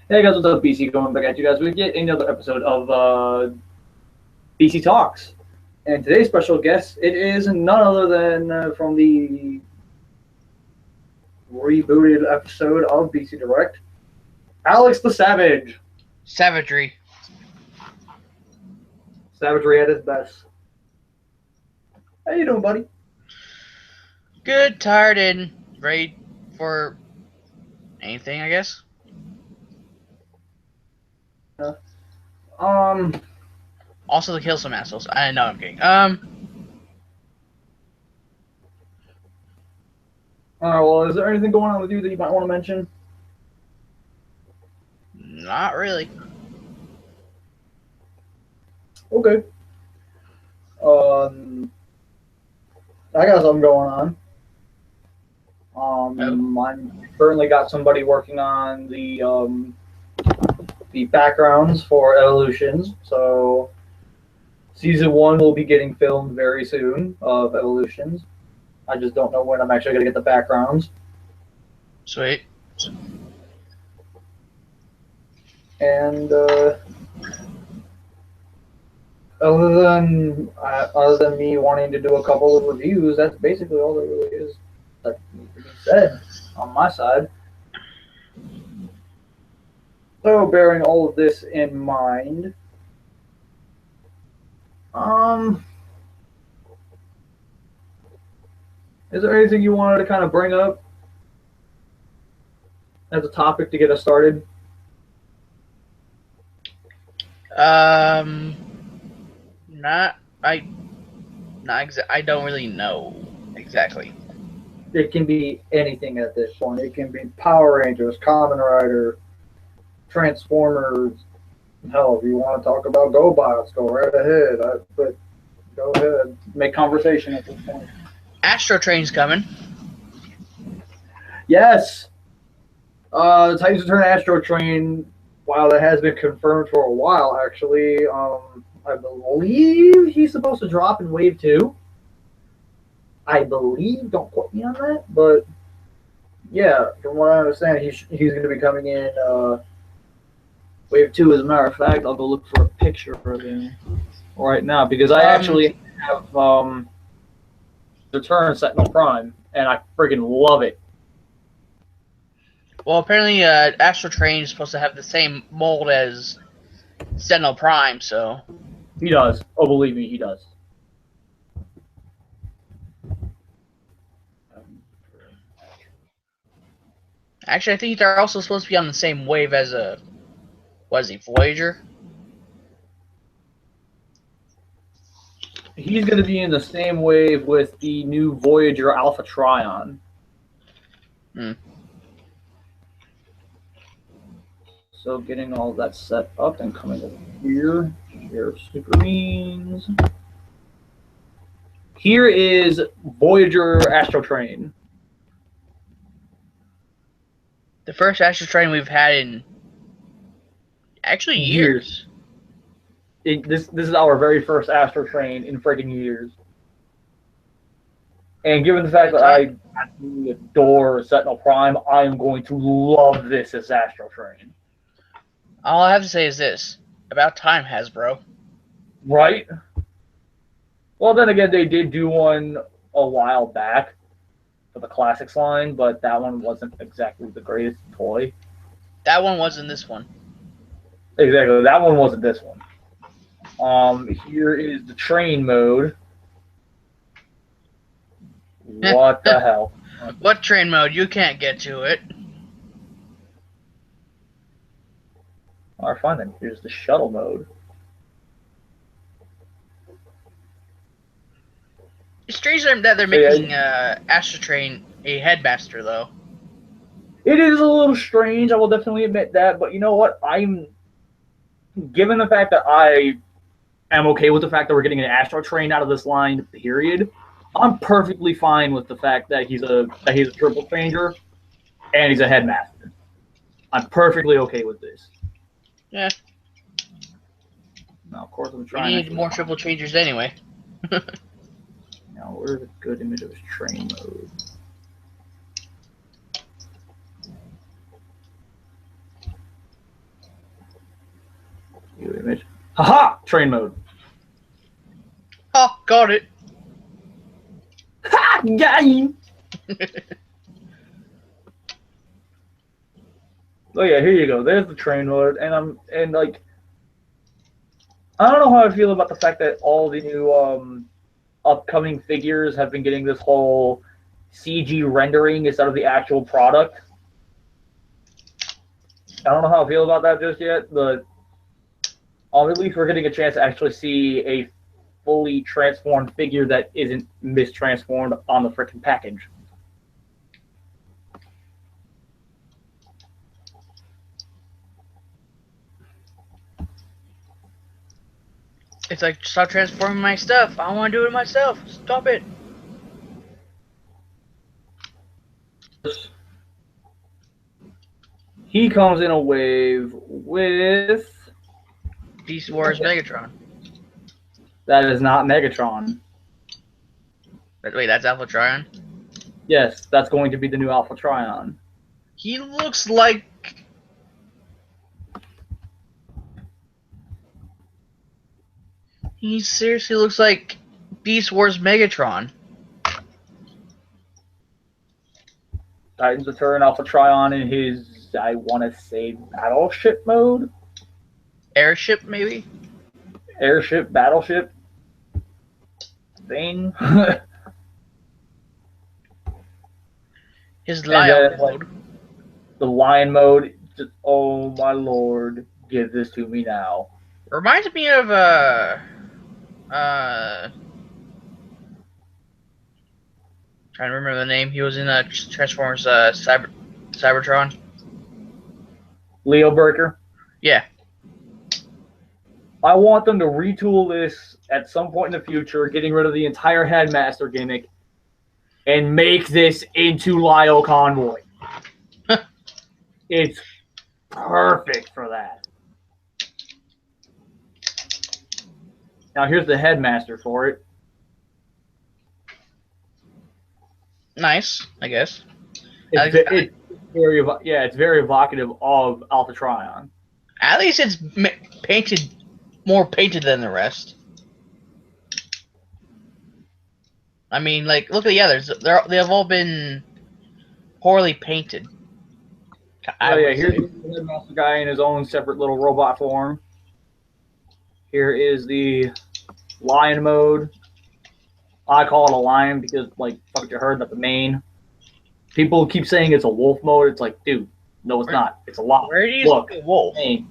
Hey guys, what's up? BC going back at you guys with yet another episode of BC Talks. And today's special guest, it is none other than from the rebooted episode of BC Direct, Alex the Savage. Savagery. Savagery at his best. How you doing, buddy? Good, tired, and ready for anything, I guess. Um, Also to kill some assholes. I know, I'm kidding. Alright, well, is there anything going on with you that you might want to mention? Not really. Okay. I got something going on. I'm currently got somebody working on the backgrounds for Evolutions. So season 1 will be getting filmed very soon of Evolutions. I just don't know when I'm actually going to get the backgrounds. Sweet. And other than me wanting to do a couple of reviews, that's basically all there really is that needs to be said on my side. So, bearing all of this in mind, is there anything you wanted to kind of bring up as a topic to get us started? I don't really know exactly. It can be anything at this point. It can be Power Rangers, Kamen Rider, Transformers. Hell, if you want to talk about GoBots, go right ahead. But go ahead, make conversation at this point. Astro Train's coming. Yes, Titans Return Astro Train. Wow, that has been confirmed for a while. Actually, I believe he's supposed to drop in Wave 2. I believe. Don't quote me on that, but yeah, from what I understand, he's going to be coming in Wave 2. As a matter of fact, I'll go look for a picture of him right now because I actually have Return Sentinel Prime, and I freaking love it. Well, apparently, Astro Train is supposed to have the same mold as Sentinel Prime, so. He does. Oh, believe me, he does. Actually, I think they're also supposed to be on the same wave as was he, Voyager? He's going to be in the same wave with the new Voyager Alpha Trion. So getting all that set up and coming over here, share screens. Here is Voyager Astro Train. The first Astro Train we've had in actually years. This is our very first Astro Train in freaking years. And given the fact that I absolutely adore Sentinel Prime, I am going to love this as Astro Train. All I have to say is this. About time, Hasbro. Right? Well, then again, they did do one a while back for the Classics line, but that one wasn't exactly the greatest toy. That one wasn't this one. Exactly, that one wasn't this one. Here is the train mode. What the hell? What train mode? You can't get to it. Alright, fine then. Here's the shuttle mode. It's strange that they're making Astro Train a headmaster, though. It is a little strange, I will definitely admit that, but you know what? Given the fact that I am okay with the fact that we're getting an Astro Train out of this line, period, I'm perfectly fine with the fact that he's a triple changer and he's a headmaster. I'm perfectly okay with this. Yeah. Now, of course, I'm trying. We need more triple changers anyway. Now, where's a good image of his train mode? View image. Haha! Train mode. Oh, got it. Ha! Got him! Oh yeah, here you go. There's the train mode, and like I don't know how I feel about the fact that all the new upcoming figures have been getting this whole CG rendering instead of the actual product. I don't know how I feel about that just yet, but at least we're getting a chance to actually see a fully transformed figure that isn't mistransformed on the freaking package. It's like, stop transforming my stuff. I want to do it myself. Stop it. He comes in a wave with... Beast Wars Megatron. That is not Megatron. Wait, that's Alpha Trion? Yes, that's going to be the new Alpha Trion. He looks like... He seriously looks like Beast Wars Megatron. Titans return Alpha Trion in his, I want to say, battleship mode? Airship, maybe? Airship, battleship thing. His lion mode. The lion mode, just, oh my lord, give this to me now. Reminds me of, trying to remember the name. He was in Transformers Cybertron. Leo Breaker. Yeah. I want them to retool this at some point in the future, getting rid of the entire Headmaster gimmick, and make this into Lio Convoy. It's perfect for that. Now here's the Headmaster for it. Nice, I guess. It's very evocative of Alpha Trion. At least it's more painted than the rest. I mean, like, look at the others. They have all been poorly painted. Oh yeah, here's the Headmaster guy in his own separate little robot form. Here is the lion mode. I call it a lion because, like, fuck you heard, that's the main. People keep saying it's a wolf mode. It's like, dude, no, it's not. It's a lion. Where do you look? A wolf? I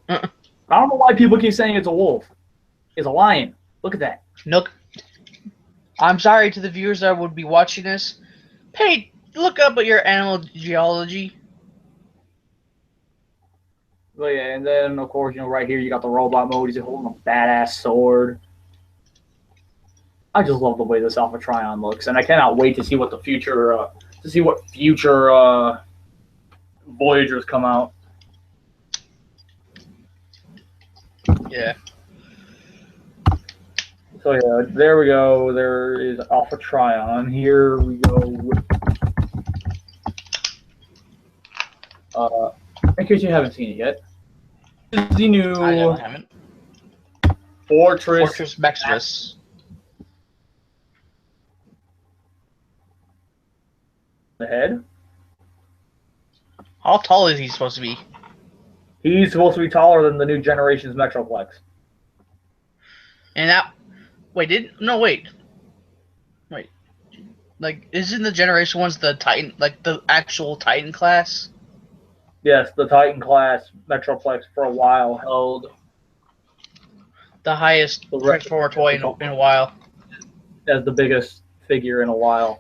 don't know why people keep saying it's a wolf. It's a lion. Look at that. Look. I'm sorry to the viewers that would be watching this. Hey, look up at your animal geology. But yeah, and then of course, right here you got the robot mode. He's holding a badass sword. I just love the way this Alpha Trion looks, and I cannot wait to see what the future Voyagers come out. Yeah. So yeah, there we go. There is Alpha Trion. Here we go with, in case you haven't seen it yet, this is the new I haven't. Fortress Maximus. The head. How tall is he supposed to be? He's supposed to be taller than the new generation's Metroplex. And that... Wait, wait. Like, isn't the Generation ones the Titan, like, the actual Titan class? Yes, the Titan class Metroplex for a while held the highest Transformer toy in a while. As the biggest figure in a while.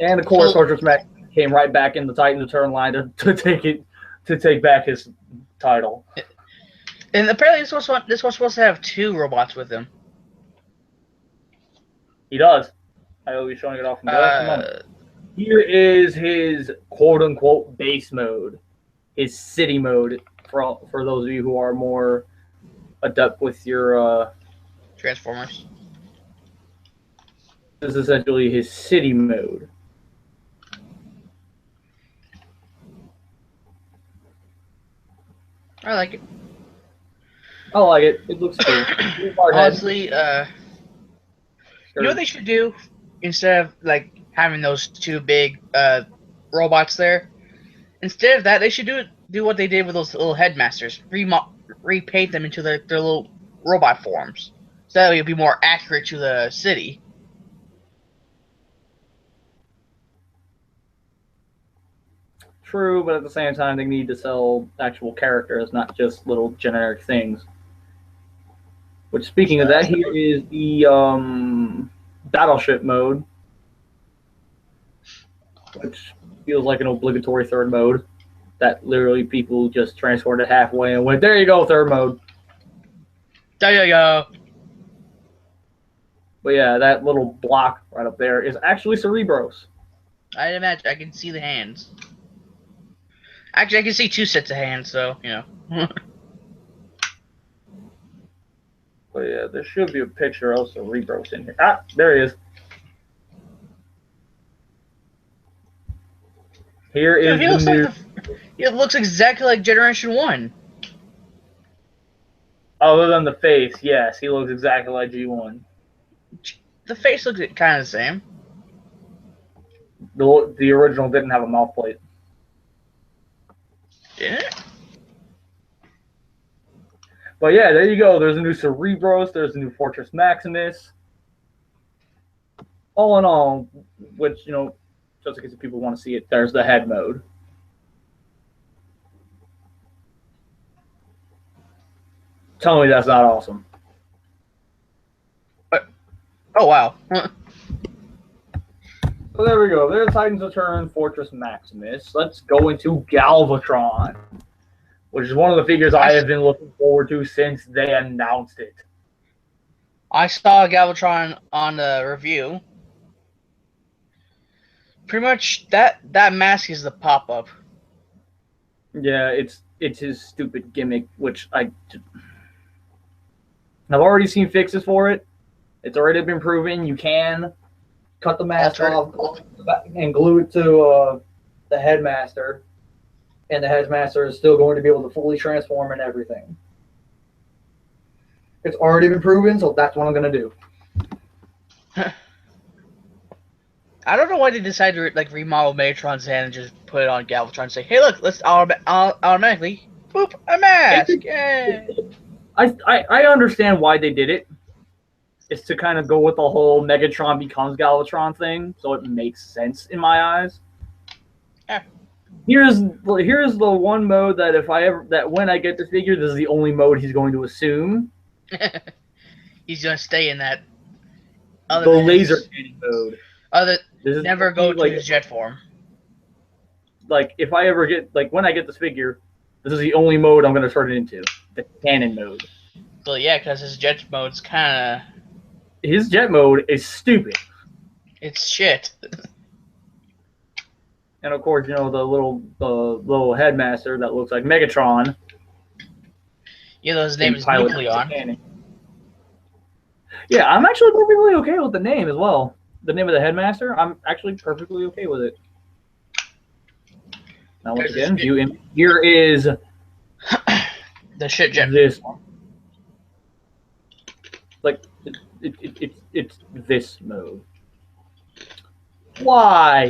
And of course, Fortress Max came right back in the Titan Return line to take back his title. And apparently this was supposed to have 2 robots with him. He does. I will be showing it off in just a moment. Here is his quote-unquote base mode. His city mode, for those of you who are more adept with your... Transformers. This is essentially his city mode. I like it. I like it. It looks cool. Hard head. Honestly, you know what Sure. they should do instead of like having those two big robots there? Instead of that, they should do what they did with those little headmasters. Repaint them into their little robot forms. So that way it'll be more accurate to the city. True, but at the same time, they need to sell actual characters, not just little generic things. Which, speaking of that, That's here true. is the battleship mode, which feels like an obligatory third mode. That literally people just transported halfway and went, there you go, third mode. There you go. But yeah, that little block right up there is actually Cerebros. I imagine I can see the hands. Actually, I can see two sets of hands, so you know. But yeah, there should be a picture of Cerebros in here. Ah, there he is. Here Dude, is he the looks like new. the. It looks exactly like Generation One. Other than the face, yes, he looks exactly like G1. The face looks kind of the same. The original didn't have a mouth plate. Didn't it? But yeah, there you go. There's a new Cerebros. There's a new Fortress Maximus. All in all, which, just in case people want to see it, there's the head mode. Tell me that's not awesome. Oh wow. So there we go. There's Titans Return, Fortress Maximus. Let's go into Galvatron, which is one of the figures I have been looking forward to since they announced it. I saw Galvatron on the review. Pretty much that mask is the pop up. Yeah, it's his stupid gimmick, which I've already seen fixes for it. It's already been proven. You can cut the mask off and glue it to the headmaster, and the headmaster is still going to be able to fully transform and everything. It's already been proven, so that's what I'm going to do. I don't know why they decided to like remodel Megatron's hand and just put it on Galvatron and say, "Hey, look, let's automatically poop a mask." Yay! I understand why they did it. It's to kind of go with the whole Megatron becomes Galvatron thing, so it makes sense in my eyes. Yeah. Here's the one mode that when I get the figure, this is the only mode he's going to assume. He's gonna stay in that. The laser cannon mode. Never go to his jet form. Like if I ever get when I get this figure, this is the only mode I'm going to turn it into, the cannon mode. So yeah, because his jet mode's kind of. His jet mode is stupid. It's shit. And of course, the little headmaster that looks like Megatron. Yeah, though his name is Nucleon. Yeah, I'm actually perfectly okay with the name as well. The name of the headmaster, I'm actually perfectly okay with it. Now, once again, here is the shit jet. This one. Like, it's this mode. Why?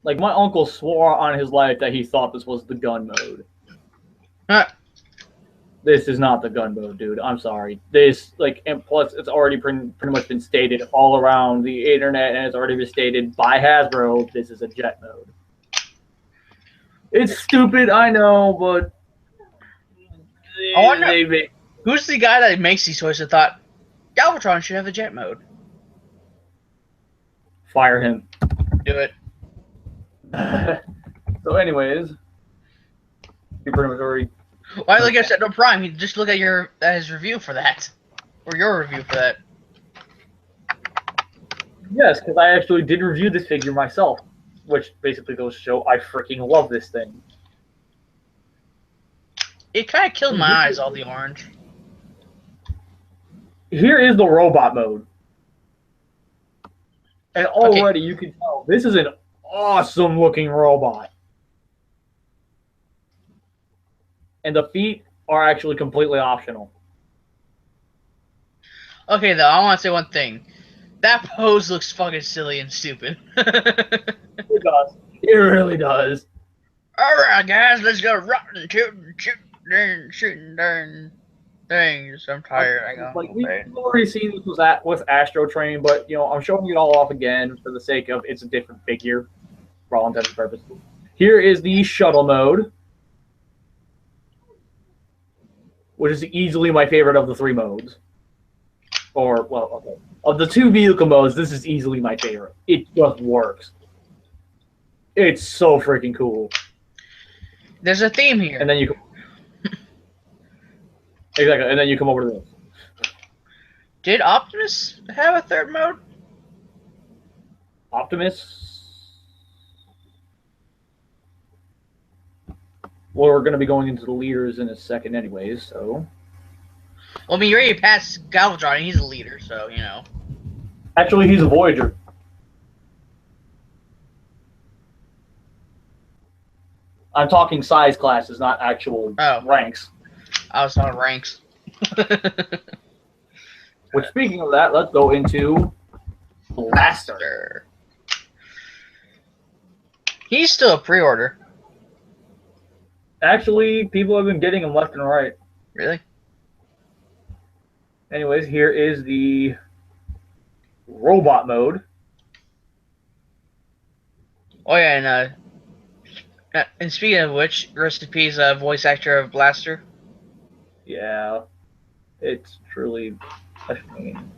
Like, my uncle swore on his life that he thought this was the gun mode. This is not the gun mode, dude. I'm sorry. And plus, it's already pretty much been stated all around the internet, and it's already been stated by Hasbro, this is a jet mode. It's stupid, I know, but... I wonder, who's the guy that makes these toys that thought, Galvatron should have a jet mode? Fire him. Do it. So anyways, you pretty much already... Why look at No Prime? You just look at his review for that, or your review for that. Yes, because I actually did review this figure myself, which basically goes to show I freaking love this thing. It kind of killed my eyes, all the orange. Here is the robot mode, and already you can tell this is an awesome looking robot. and the feet are actually completely optional. Okay, though, I want to say one thing. That pose looks fucking silly and stupid. It does. It really does. Alright, guys, let's go rockin', shooting darn things. I'm tired. I got Like no we've pain. already seen this with Astro Train, but I'm showing it all off again for the sake of it's a different figure for all intents and purposes. Here is the shuttle mode, which is easily my favorite of the three modes. Or, well, okay. Of the two vehicle modes, this is easily my favorite. It just works. It's so freaking cool. There's a theme here. And then you exactly, and then you come over to this. Did Optimus have a third mode? Optimus. Well, we're going to be going into the leaders in a second anyways, so... Well, I mean, you already passed Galvatron, and he's a leader, so, you know. Actually, he's a Voyager. I'm talking size classes, not actual ranks. I was on ranks. Which, speaking of that, let's go into Blaster. He's still a pre-order. Actually, people have been getting him left and right. Really? Anyways, here is the robot mode. Oh yeah, and speaking of which, rest in peace, voice actor of Blaster. Yeah, it's truly a shame.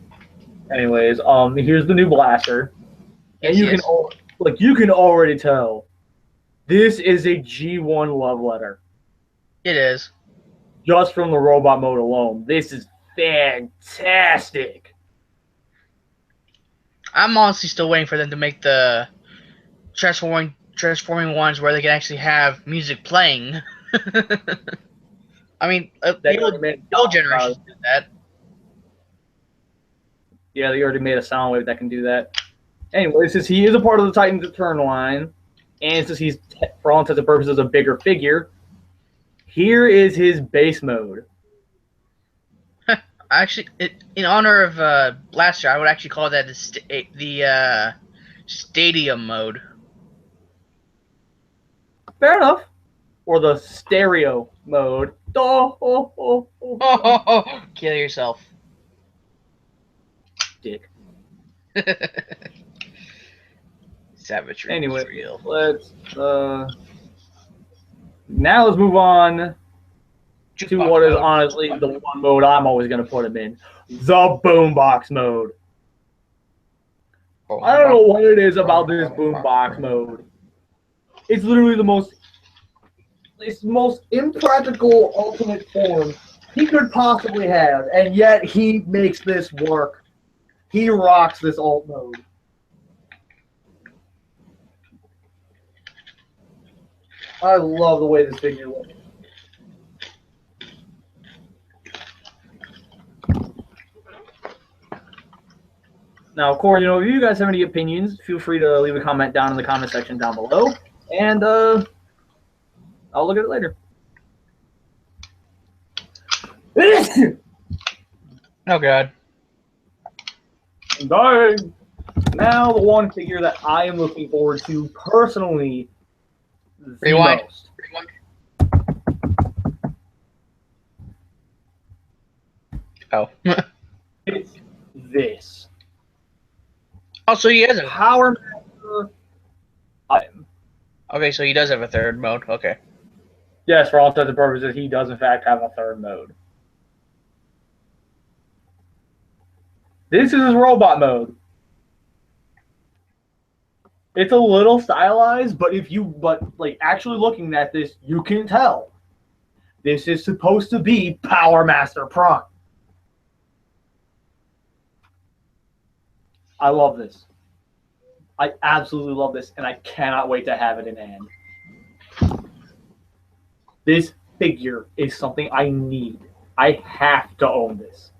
Anyways, here's the new Blaster, and you can already tell this is a G1 love letter. It is. Just from the robot mode alone, this is fantastic. I'm honestly still waiting for them to make the transforming ones where they can actually have music playing. I mean, the old generations did that. Yeah, they already made a sound wave that can do that. Anyway, since he is a part of the Titans Return line, and since he's, for all intents and purposes, a bigger figure, here is his base mode. Actually, in honor of Blaster, I would actually call that the stadium mode. Fair enough. Or the stereo mode. Kill yourself. Dick. Savagery. Anyway, real. let's now let's move on to what is honestly the one mode I'm always going to put him in. The boombox mode. I don't know what it is about this boombox mode. It's literally the most impractical ultimate form he could possibly have, and yet he makes this work. He rocks this alt mode. I love the way this figure looks. Now, of course, if you guys have any opinions, feel free to leave a comment down in the comment section down below, and I'll look at it later. Oh god. Dying. Now, the one figure that I am looking forward to personally the most. Oh. It's this. Oh, so he has a Power Master. Okay, so he does have a third mode. Okay. Yes, for all intents and purposes, he does in fact have a third mode. This is his robot mode. It's a little stylized, but actually looking at this, you can tell this is supposed to be Power Master Prime. I love this. I absolutely love this, and I cannot wait to have it in hand. This figure is something I need. I have to own this.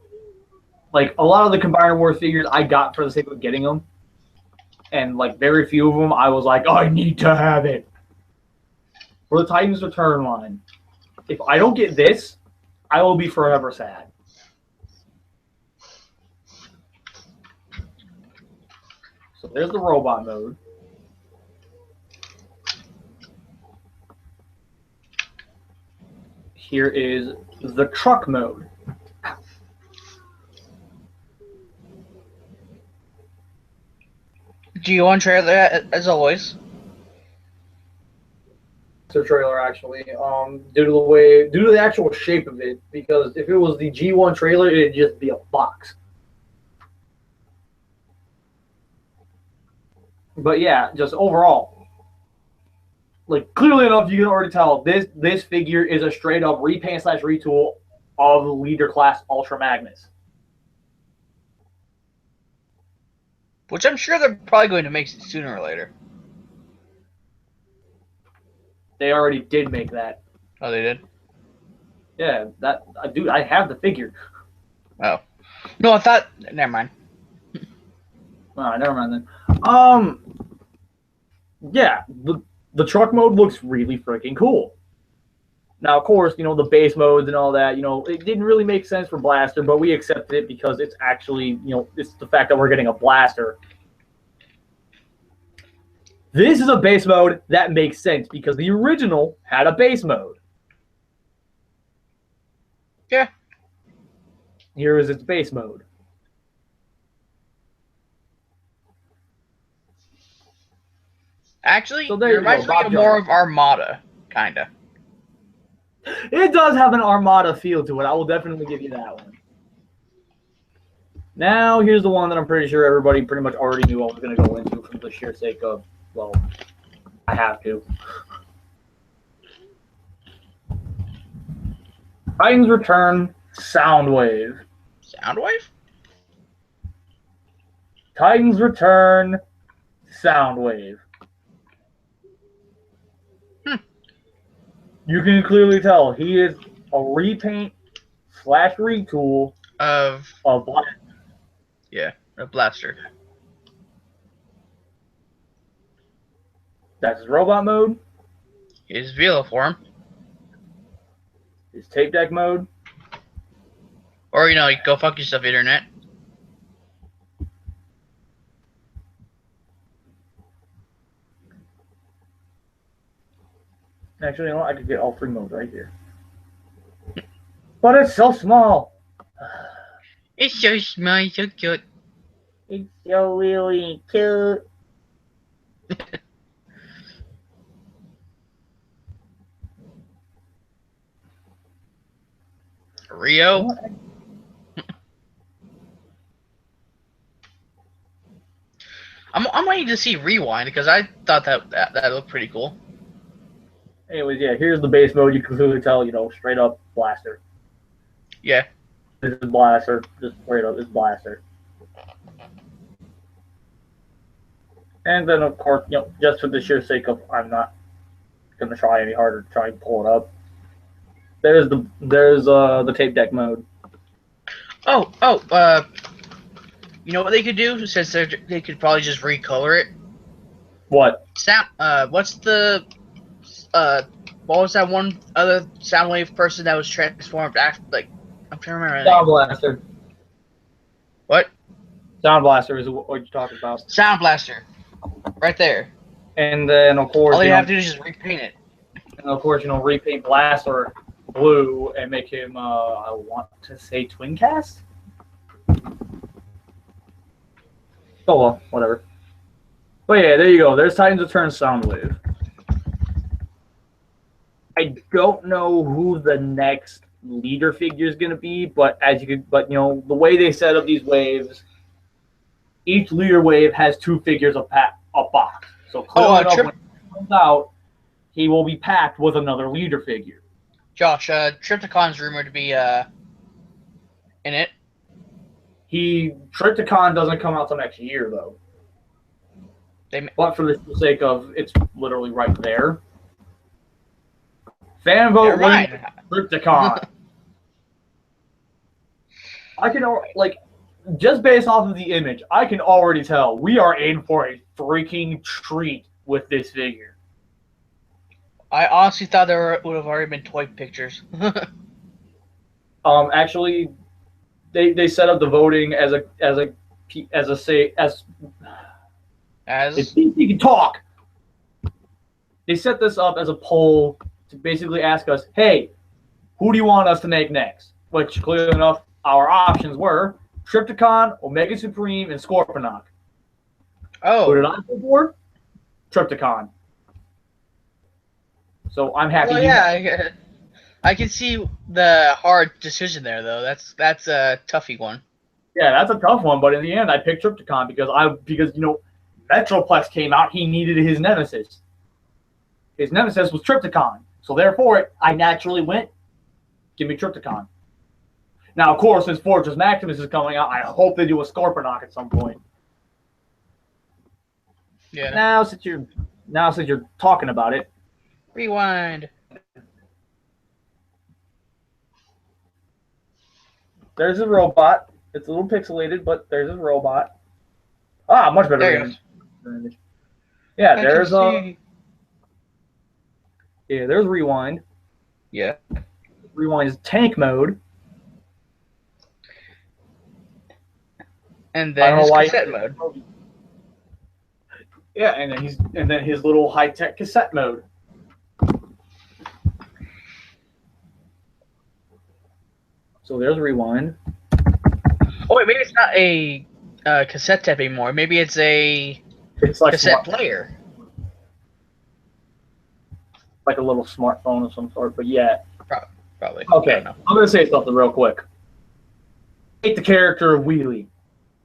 Like, a lot of the Combiner Wars figures I got for the sake of getting them, and very few of them, I was like, I need to have it. For the Titans Return line, If I don't get this, I will be forever sad. So there's the robot mode. Here is the truck mode. G1 trailer as always. The trailer actually, due to the actual shape of it, because if it was the G1 trailer, it'd just be a box. But yeah, just overall, like clearly enough, you can already tell this figure is a straight up repaint / retool of the leader class Ultra Magnus. Which I'm sure they're probably going to make sooner or later. They already did make that. Oh, they did? Yeah, that dude, I have the figure. Oh. No, I thought... Never mind. Never mind then. Yeah, the truck mode looks really freaking cool. Now, of course, you know, the base modes and all that, you know, it didn't really make sense for Blaster, but we accepted it because it's actually, you know, it's the fact that we're getting a Blaster. This is a base mode that makes sense because the original had a base mode. Yeah. Here is its base mode. Actually, So it there you reminds go, me Bob of more Jones. of Armada, kinda. It does have an Armada feel to it. I will definitely give you that one. Now, here's the one that I'm pretty sure everybody pretty much already knew I was going to go into for the sheer sake of, well, I have to. Titans Return Soundwave. Soundwave? Titans Return Soundwave. You can clearly tell he is a repaint / retool Of Blaster. Yeah, a Blaster. That's his robot mode, His Veloform. his tape deck mode, Or, you know, go fuck yourself, internet. actually, you know what? I could get all 3 modes right here. But it's so small. It's so small, so cute. It's so really cute. Rio. I'm waiting to see Rewind because I thought that looked pretty cool. Anyways, yeah, here's the base mode. You can clearly tell, you know, straight up Blaster. Yeah. This is Blaster. Just straight up, it's Blaster. And then, of course, you know, just for the sheer sake of, I'm not gonna try any harder to try and pull it up. There's the tape deck mode. You know what they could do since they could probably just recolor it. What? What's the what was that one other Soundwave person that was transformed after, like, I'm trying to remember. Sound Blaster. What? Sound Blaster is what you're talking about. Sound Blaster. Right there. And then, of course, all you have to do is just repaint it. And of course, you know, repaint Blaster blue and make him, I want to say twin cast? Oh, well, whatever. But yeah, there you go. There's Titans Return Soundwave. I don't know who the next leader figure is going to be, but you know, the way they set up these waves, each leader wave has 2 figures of box. So clearly enough, when he comes out, he will be packed with another leader figure. Josh, Triptychon's rumored to be in it. Triptychon doesn't come out till next year though. But for the sake of, it's literally right there. Fan vote winning Triptychon. I can, like, just based off of the image, I can already tell we are in for a freaking treat with this figure. I honestly thought there would have already been toy pictures. Actually, they set up the voting as a say as if As you can talk. They set this up as a poll to basically ask us, hey, who do you want us to make next? Which, clearly enough, our options were Triptychon, Omega Supreme, and Scorponok. Who did oh, I vote for? Triptychon. So I'm happy well, he won. yeah, I can see the hard decision there, though. That's a toughy one. Yeah, that's a tough one, but in the end, I picked Triptychon because Metroplex came out. He needed his nemesis. His nemesis was Triptychon, so therefore I naturally went. Give me Triptychon. Now, of course, since Fortress Maximus is coming out, I hope they do a Scorponok at some point. Yeah. Now, since you're talking about it, Rewind. there's a robot. It's a little pixelated, but there's a robot. Ah, much better. There you Than yeah, go. there's there's rewind. Yeah. Rewind is tank mode. And then his cassette mode. Yeah, and then his little high tech cassette mode. So there's rewind. Oh wait, maybe it's not a cassette tape anymore. Maybe it's a It's like cassette player. like a little smartphone of some sort. But yeah. Probably. Okay, I'm gonna say something real quick. I hate the character of Wheelie.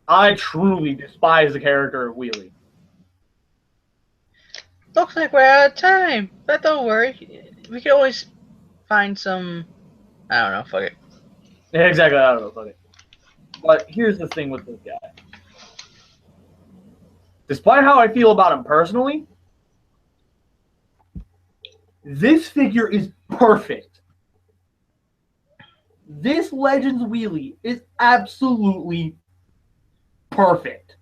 I truly despise the character of Wheelie. Looks like we're out of time, but don't worry. We can always find some. I don't know. Fuck it. Yeah, exactly. I don't know. Fuck it. But here's the thing with this guy. Despite how I feel about him personally, this figure is perfect. This Legends Wheelie is absolutely perfect.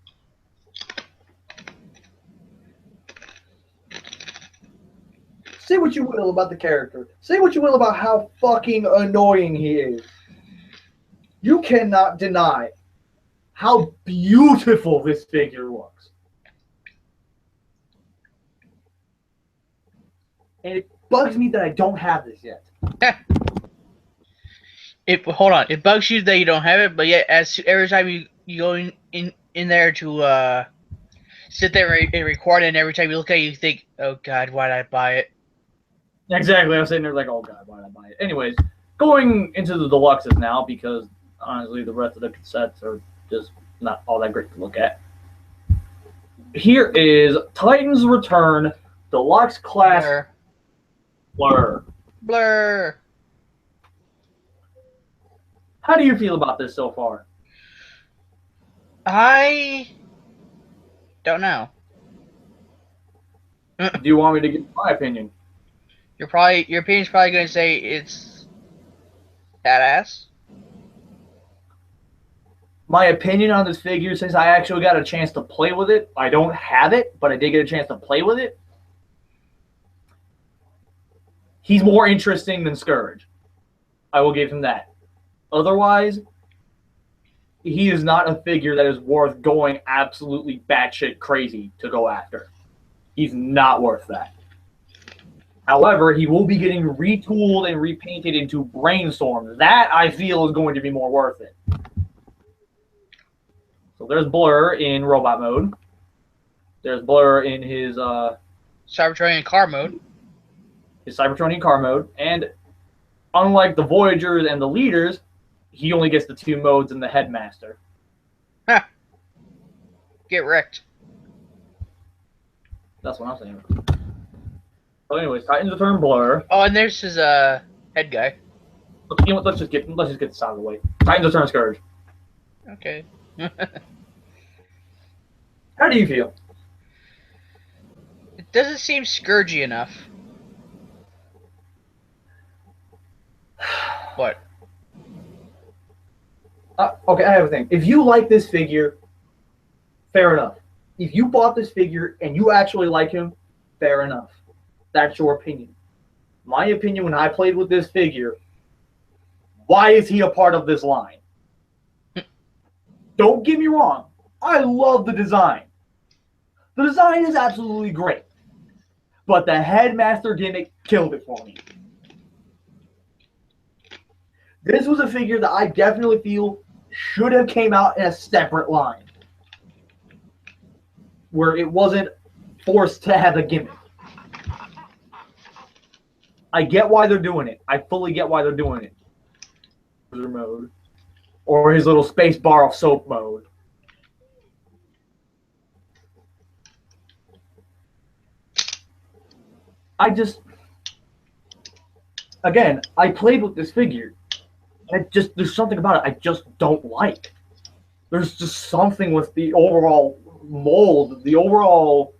Say what you will about the character. Say what you will about how fucking annoying he is. You cannot deny how beautiful this figure looks. And it bugs me that I don't have this yet. Hold on. It bugs you that you don't have it, but yet every time you go in there to sit there and record it, and every time you look at it, you think, oh god, why did I buy it? Exactly. I'm sitting there like, oh god, why did I buy it? Anyways, going into the deluxes now because honestly the rest of the cassettes are just not all that great to look at. Here is Titan's Return Deluxe Class Blur. Blur. How do you feel about this so far? I don't know. Do you want me to give my opinion? Your opinion's probably going to say it's badass. My opinion on this figure, since I actually got a chance to play with it, I don't have it, but I did get a chance to play with it. He's more interesting than Scourge. I will give him that. Otherwise, he is not a figure that is worth going absolutely batshit crazy to go after. He's not worth that. However, he will be getting retooled and repainted into Brainstorm. That, I feel, is going to be more worth it. So there's Blur in robot mode. There's Blur in his Cybertronian car mode. His Cybertronian car mode. And unlike the Voyagers and the Leaders, he only gets the 2 modes in the Headmaster. Ha! Get wrecked. That's what I'm saying. So anyways, Titans Return Blur. Oh, and there's his head guy. You know what, let's just get this out of the way. Titans Return Scourge. Okay. How do you feel? It doesn't seem scourgy enough. What? Okay, I have a thing. If you like this figure, fair enough. If you bought this figure and you actually like him, fair enough. That's your opinion. my opinion when I played with this figure, why is he a part of this line? Don't get me wrong. I love the design. The design is absolutely great. But the Headmaster gimmick killed it for me. This was a figure that I definitely feel should have came out in a separate line. Where it wasn't forced to have a gimmick. I get why they're doing it. I fully get why they're doing it. Mode. Or his little space bar of soap mode. Again, I played with this figure. And there's something about it I just don't like. There's just something with the overall mold, the overall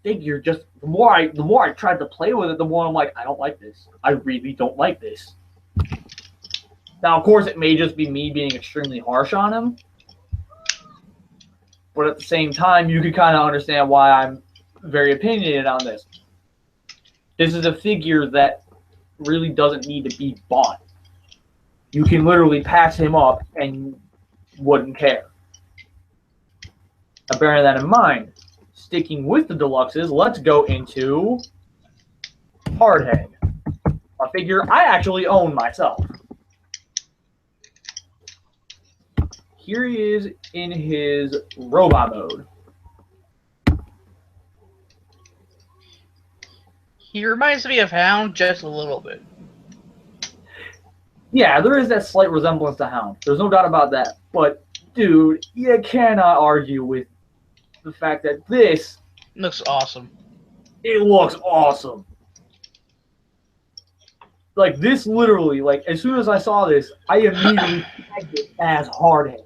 figure. Just the more I tried to play with it, the more I'm like, I don't like this. I really don't like this. Now, of course, it may just be me being extremely harsh on him. But at the same time, you can kind of understand why I'm very opinionated on this. This is a figure that really doesn't need to be bought. You can literally pass him up and wouldn't care. Now, bearing that in mind, sticking with the deluxes, let's go into Hardhead, a figure I actually own myself. Here he is in his robot mode. He reminds me of Hound just a little bit. Yeah, there is that slight resemblance to Hound. There's no doubt about that. But, dude, you cannot argue with the fact that this looks awesome. It looks awesome. Like, this literally, like, as soon as I saw this, I immediately tagged it as Hardhead.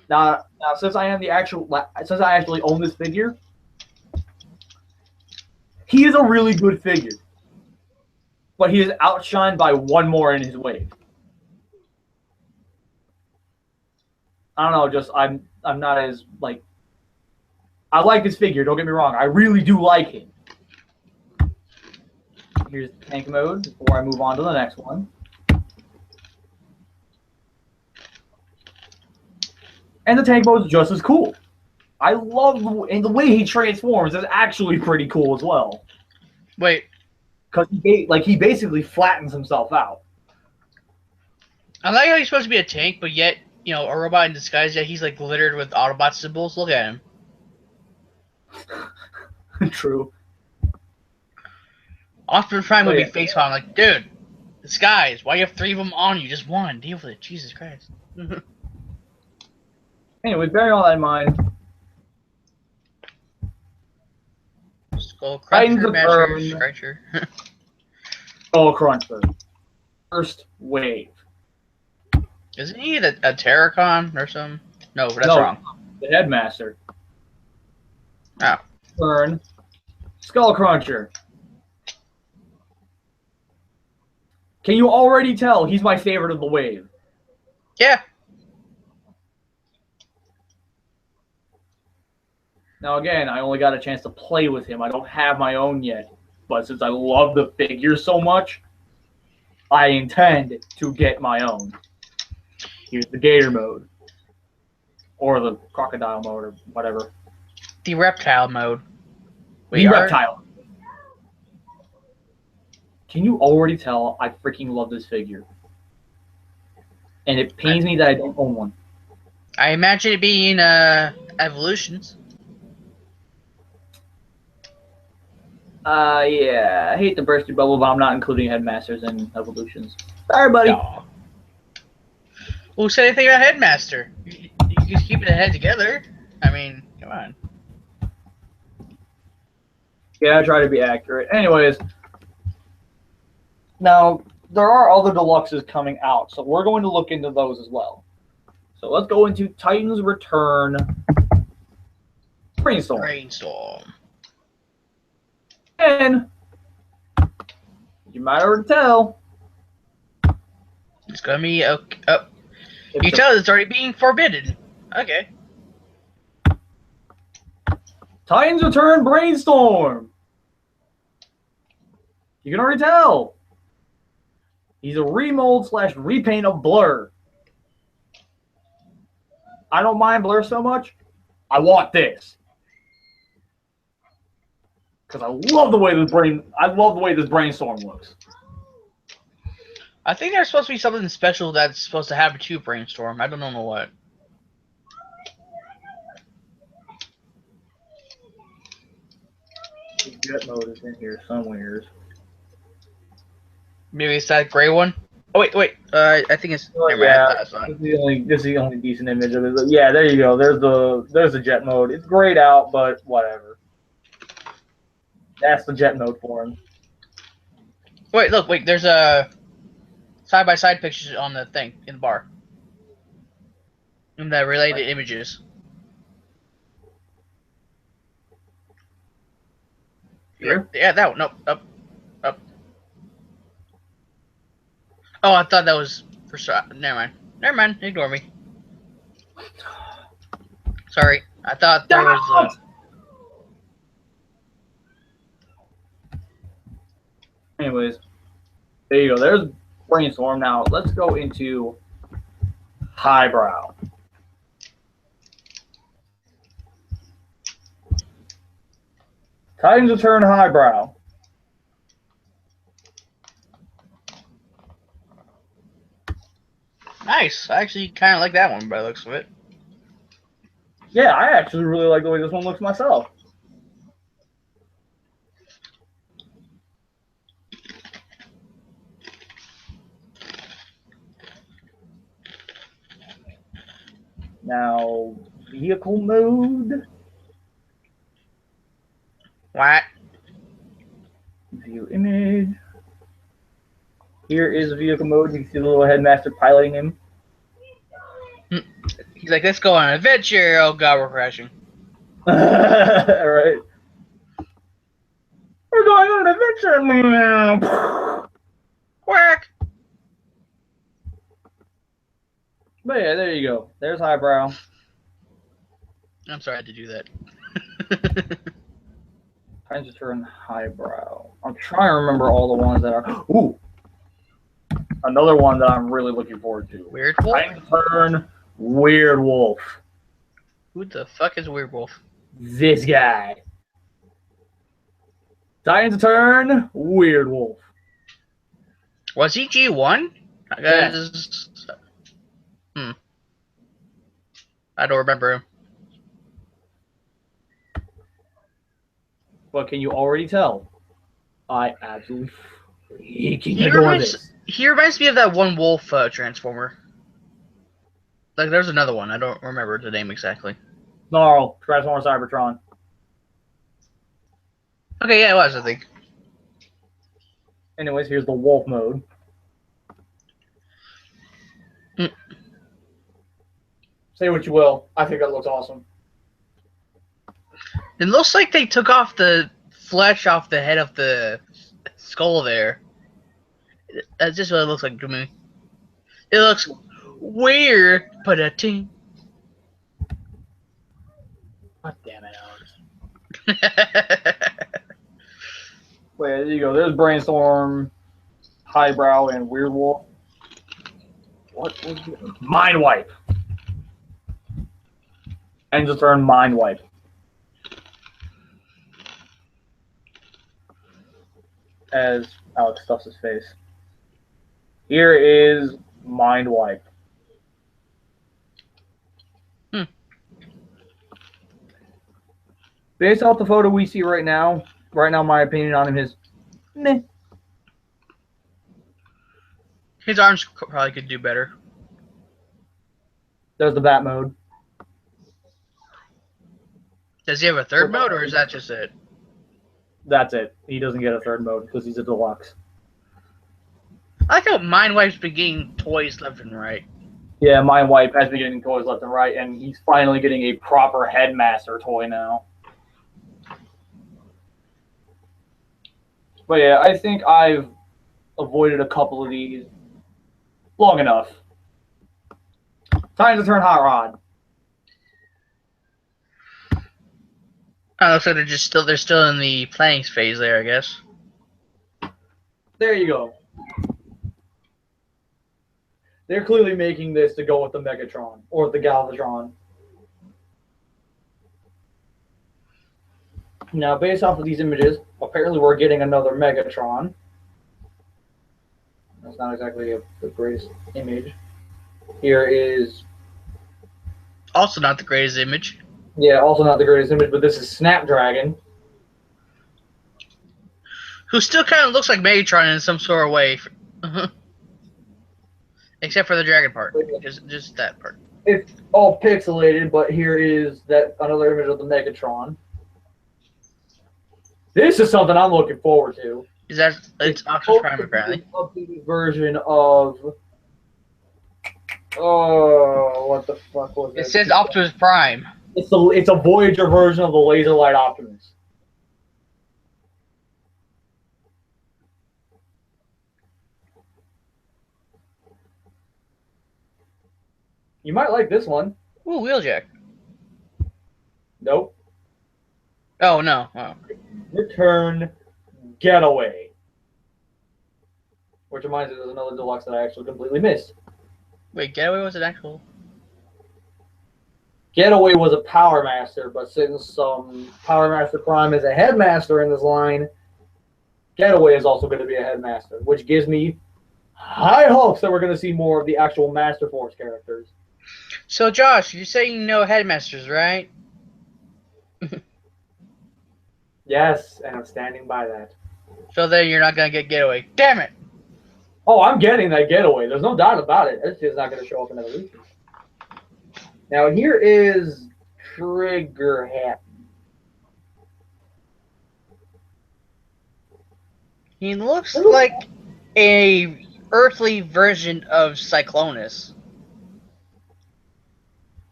Now, since I actually own this figure, he is a really good figure. But he is outshined by one more in his wave. I don't know, just I'm not as like I like this figure, don't get me wrong. I really do like him. Here's the tank mode before I move on to the next one. And the tank mode is just as cool. I love the way he transforms is actually pretty cool as well. Wait. Because he basically flattens himself out. I like how he's supposed to be a tank, but yet, you know, a robot in disguise, yet he's like littered with Autobot symbols. Look at him. True. Optimus Prime would be facepalm like, dude, disguise. Why you have 3 of them on you? Just one. Deal with it. Jesus Christ. Anyway, bearing all that in mind. Skull Cruncher, Masher, Scratcher. Skull Cruncher. First wave. Isn't he a Terracon or something? No, that's wrong. The Headmaster. Oh. Turn. Skull Cruncher. Can you already tell he's my favorite of the wave? Yeah. Now again, I only got a chance to play with him. I don't have my own yet. But since I love the figure so much, I intend to get my own. Here's the Gator mode. Or the Crocodile mode, or whatever. The Reptile mode. Reptile. Can you already tell I freaking love this figure? And it pains me that I don't own one. I imagine it being Evolutions. Yeah. I hate to burst your bubble, but I'm not including Headmasters and Evolutions. Sorry, buddy. No. Who said anything about Headmaster? You just keep it head together. I mean, come on. Yeah, I try to be accurate. Anyways, now there are other deluxes coming out, so we're going to look into those as well. So let's go into Titans Return Brainstorm. Brainstorm. And you might already tell. It's gonna be okay. Oh. You tell it's already being forbidden. Okay. Titans Return Brainstorm. You can already tell. He's a remold slash repaint of Blur. I don't mind Blur so much. I want this. Because I love the way this brainstorm looks. I think there's supposed to be something special that's supposed to happen to Brainstorm. I don't know what. The jet mode is in here somewhere. Maybe it's that gray one. Oh wait. I think it's. Never mind. Yeah, I thought this is the only decent image of it. Yeah, there you go. There's the jet mode. It's grayed out, but whatever. That's the jet mode for him. Wait. There's a side-by-side pictures on the thing in the bar. In the related images. Here? Yeah, that one. Nope. Up. Oh, I thought that was for. Never mind. Ignore me. Sorry. I thought there was. Anyways, there you go. There's Brainstorm. Now let's go into Highbrow. Time to turn Highbrow. Nice. I actually kind of like that one by the looks of it. Yeah, I actually really like the way this one looks myself. Now, vehicle mode. What? View image. Here is vehicle mode. You can see the little headmaster piloting him. He's like, let's go on an adventure. Oh god, we're crashing. All right. We're going on an adventure. Quack. But yeah, there you go. There's Highbrow. I'm sorry I had to do that. Time to turn Highbrow. I'm trying to remember all the ones that are. Ooh. Another one that I'm really looking forward to. Weird Wolf? Time to turn Weird Wolf. Who the fuck is Weird Wolf? This guy. Time to turn Weird Wolf. Was he G1? Yes. I don't remember him. But can you already tell? I absolutely freaking adore this. He reminds me of that one wolf transformer. Like, there's another one. I don't remember the name exactly. Snarl, Transformer Cybertron. Okay, yeah, it was, I think. Anyways, here's the wolf mode. Say what you will. I think that looks awesome. It looks like they took off the flesh off the head of the skull there. That's just what it looks like to me. It looks weird, but a ting. God damn it, Alex. Wait, there you go. There's Brainstorm, Highbrow, and Weird Wolf. What was it? Mind Wipe. End of turn, Mind Wipe. As Alex stuffs his face. Here is Mind Wipe. Based off the photo we see right now, my opinion on him is meh. His arms probably could do better. There's the Bat mode. Does he have a third mode, or is that just it? That's it. He doesn't get a third mode because he's a deluxe. I like how Mind Wipe's been getting toys left and right. Yeah, Mind Wipe has been getting toys left and right, and he's finally getting a proper Headmaster toy now. But yeah, I think I've avoided a couple of these long enough. Time to turn Hot Rod. Oh, looks like they're still in the planning phase there, I guess. There you go. They're clearly making this to go with the Megatron or the Galvatron. Now, based off of these images, apparently we're getting another Megatron. That's not exactly the greatest image. Here is... Also not the greatest image. Yeah, also not the greatest image, but this is Snapdragon. Who still kind of looks like Megatron in some sort of way. Except for the dragon part. Just that part. It's all pixelated, but here is that another image of the Megatron. This is something I'm looking forward to. Is that it's Optimus Prime apparently? Updated version of what the fuck was it? It says Optimus Prime. It's a Voyager version of the Laser Light Optimus. You might like this one. Ooh, Wheeljack. Nope. Oh no. Oh. Return Getaway. Which reminds me, there's another deluxe that I actually completely missed. Wait, Getaway was an actual? Getaway was a Power Master, but since Power Master Prime is a Headmaster in this line, Getaway is also going to be a Headmaster, which gives me high hopes that we're going to see more of the actual Master Force characters. So, Josh, you say you know Headmasters, right? Yes, and I'm standing by that. So then you're not gonna get Getaway. Damn it! Oh, I'm getting that Getaway. There's no doubt about it. It's just not going to show up in Evolution. Now, here is Trigger Happy. He looks like a earthly version of Cyclonus.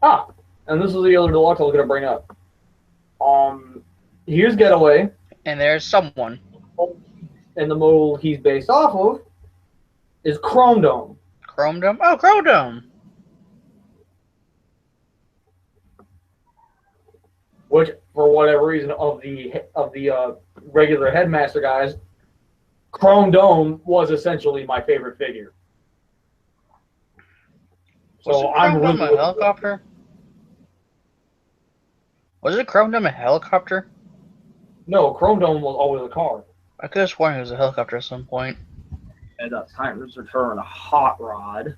Ah, and this is the other deluxe I was going to bring up. Here's Getaway. And there's someone. And the model he's based off of is Chrome Dome. Chrome Dome? Oh, Chrome Dome! Which, for whatever reason, of the regular Headmaster guys, Chrome Dome was essentially my favorite figure. So I'm Chrome Dome really a helicopter? Was it Chrome Dome a helicopter? No, Chrome Dome was always a car. I could have sworn it was a helicopter at some point. And Titans Return, a Hot Rod.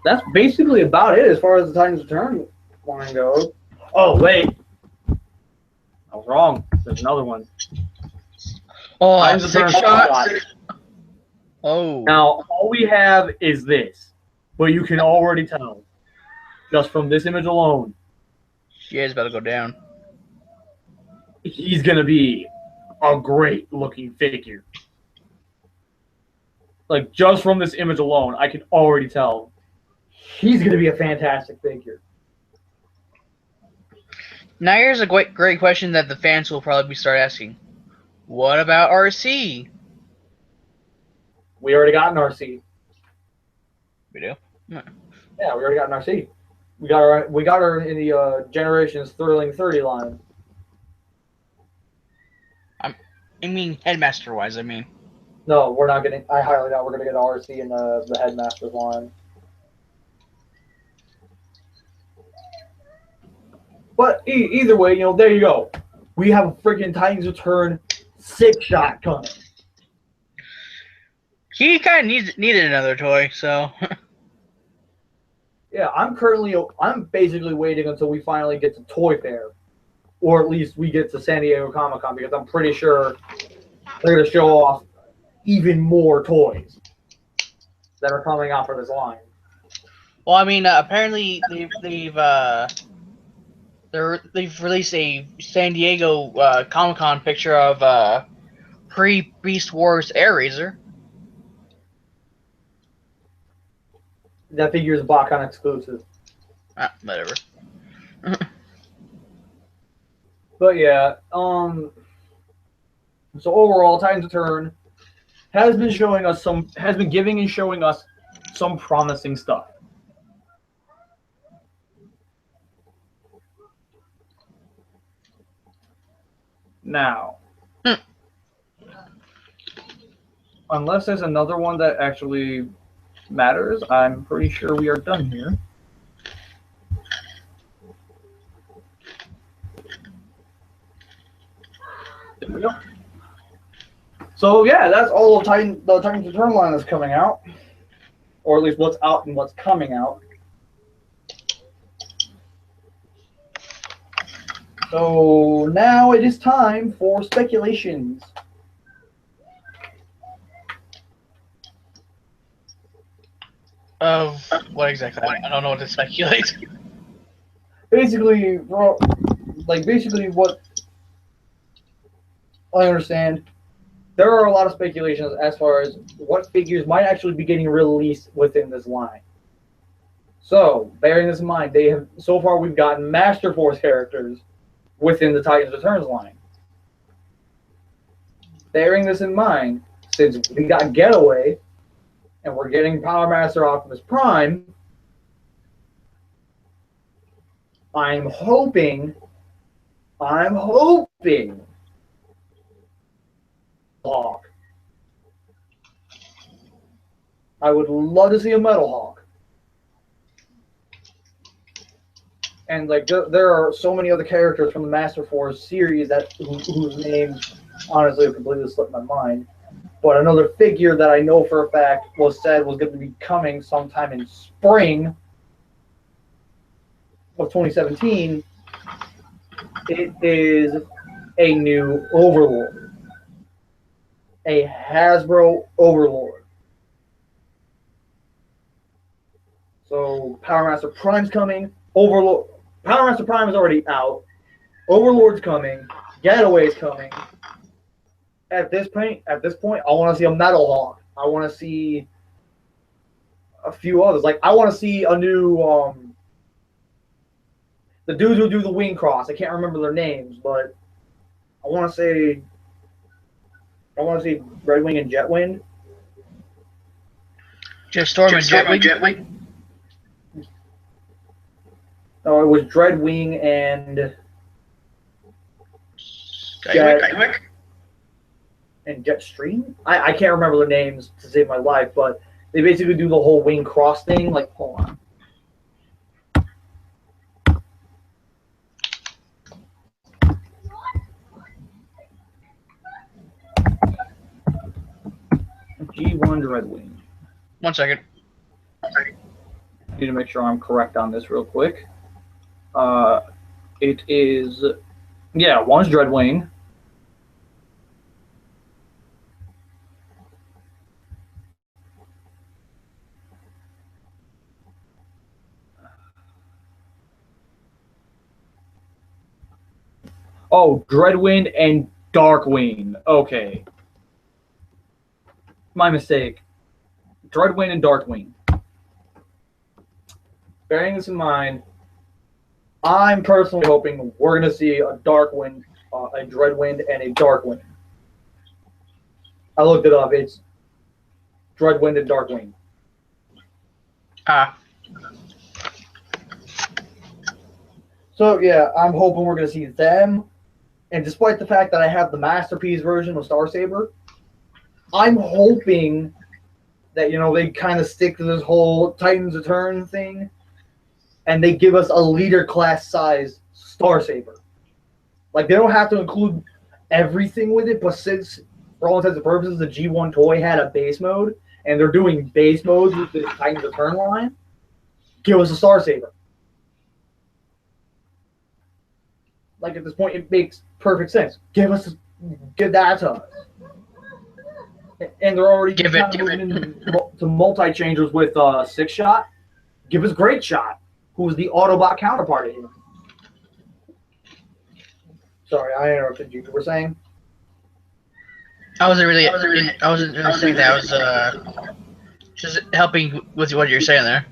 That's basically about it as far as the Titans Return line goes. Oh, wait. I was wrong. There's another one. Oh, Titans six Return shot. Oh. Now, all we have is this. But you can already tell, just from this image alone, Shit's about to go down. he's going to be a great looking figure. Like, just from this image alone, I can already tell he's going to be a fantastic figure. Now here's a great question that the fans will probably start asking. What about RC? We already got an RC. We do? Yeah, we already got an RC. We got her in the Generations Thrilling 30 line. I mean, Headmaster-wise, I mean. No, we're not getting. I highly doubt we're going to get an RC in the Headmaster's line. But either way, there you go. We have a freaking Titans Return 6-shot coming. He kind of needed another toy, so. Yeah, I'm basically waiting until we finally get to Toy Fair, or at least we get to San Diego Comic-Con, because I'm pretty sure they're going to show off even more toys that are coming out for this line. Well, I mean, apparently they've released a San Diego Comic-Con picture of pre-Beast Wars Air Razor. That figure is a BotCon exclusive. Whatever. But yeah, so overall, Titans Return has been giving and showing us some promising stuff. Now, Unless there's another one that actually matters, I'm pretty sure we are done here. There we go. So yeah, that's all of the Titans Return line that's coming out, or at least what's out and what's coming out. So now it is time for speculations. Of what exactly? I don't know what to speculate. Basically, basically what I understand, there are a lot of speculations as far as what figures might actually be getting released within this line. So, bearing this in mind, so far we've gotten Master Force characters within the Titans Returns line. Bearing this in mind, since we got Getaway and we're getting Power Master Optimus Prime, I'm hoping Hawk. I would love to see a Metal Hawk. And like there are so many other characters from the Master Force series whose names honestly have completely slipped my mind. But another figure that I know for a fact was going to be coming sometime in spring of 2017. It is a new Overlord, a Hasbro Overlord. So Power Master Prime's coming. Power Master Prime is already out. Overlord's coming. Getaway's coming. At this point, I want to see a Metal Hawk. I want to see a few others. Like I want to see a new the dudes who do the wing cross. I can't remember their names, but I want to see Redwing and Jetwind. Jetstorm and Jetwing. No, it was Dreadwing and Skywing? And Jetstream. I can't remember their names to save my life, but they basically do the whole wing cross thing. Like, hold on. G1 Dreadwing. 1 second. Need to make sure I'm correct on this real quick. It is, yeah, one's Dreadwing. Oh, Dreadwind and Darkwing. Okay. My mistake. Dreadwind and Darkwing. Bearing this in mind, I'm personally hoping we're going to see a Darkwind, a Dreadwind, and a Darkwing. I looked it up. It's Dreadwind and Darkwing. So, yeah, I'm hoping we're going to see them. And despite the fact that I have the Masterpiece version of Star Saber, I'm hoping that, they kind of stick to this whole Titans Return thing and they give us a leader class size Star Saber. Like, they don't have to include everything with it, but since, for all intents and purposes, the G1 toy had a base mode, and they're doing base modes with the Titans Return line, give us a Star Saber. Like, at this point, it makes perfect sense. Give that to us. And they're already moving into multi-changers with Six Shot. Give us Great Shot, who is the Autobot counterpart of him. Sorry, I interrupted you. You were saying? I wasn't really saying that. I was just helping with what you're saying there.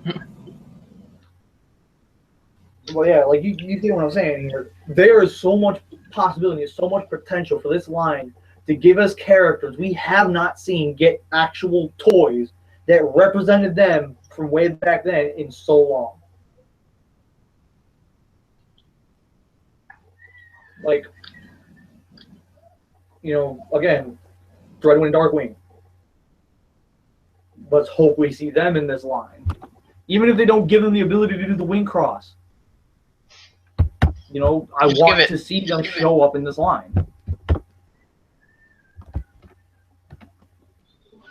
Well, yeah, like you see what I'm saying here. There is so much possibility, so much potential for this line to give us characters we have not seen get actual toys that represented them from way back then in so long. Like, again, Dreadwind and Darkwing. let's hope we see them in this line. Even if they don't give them the ability to do the wing cross. You know, I want to see them show up in this line.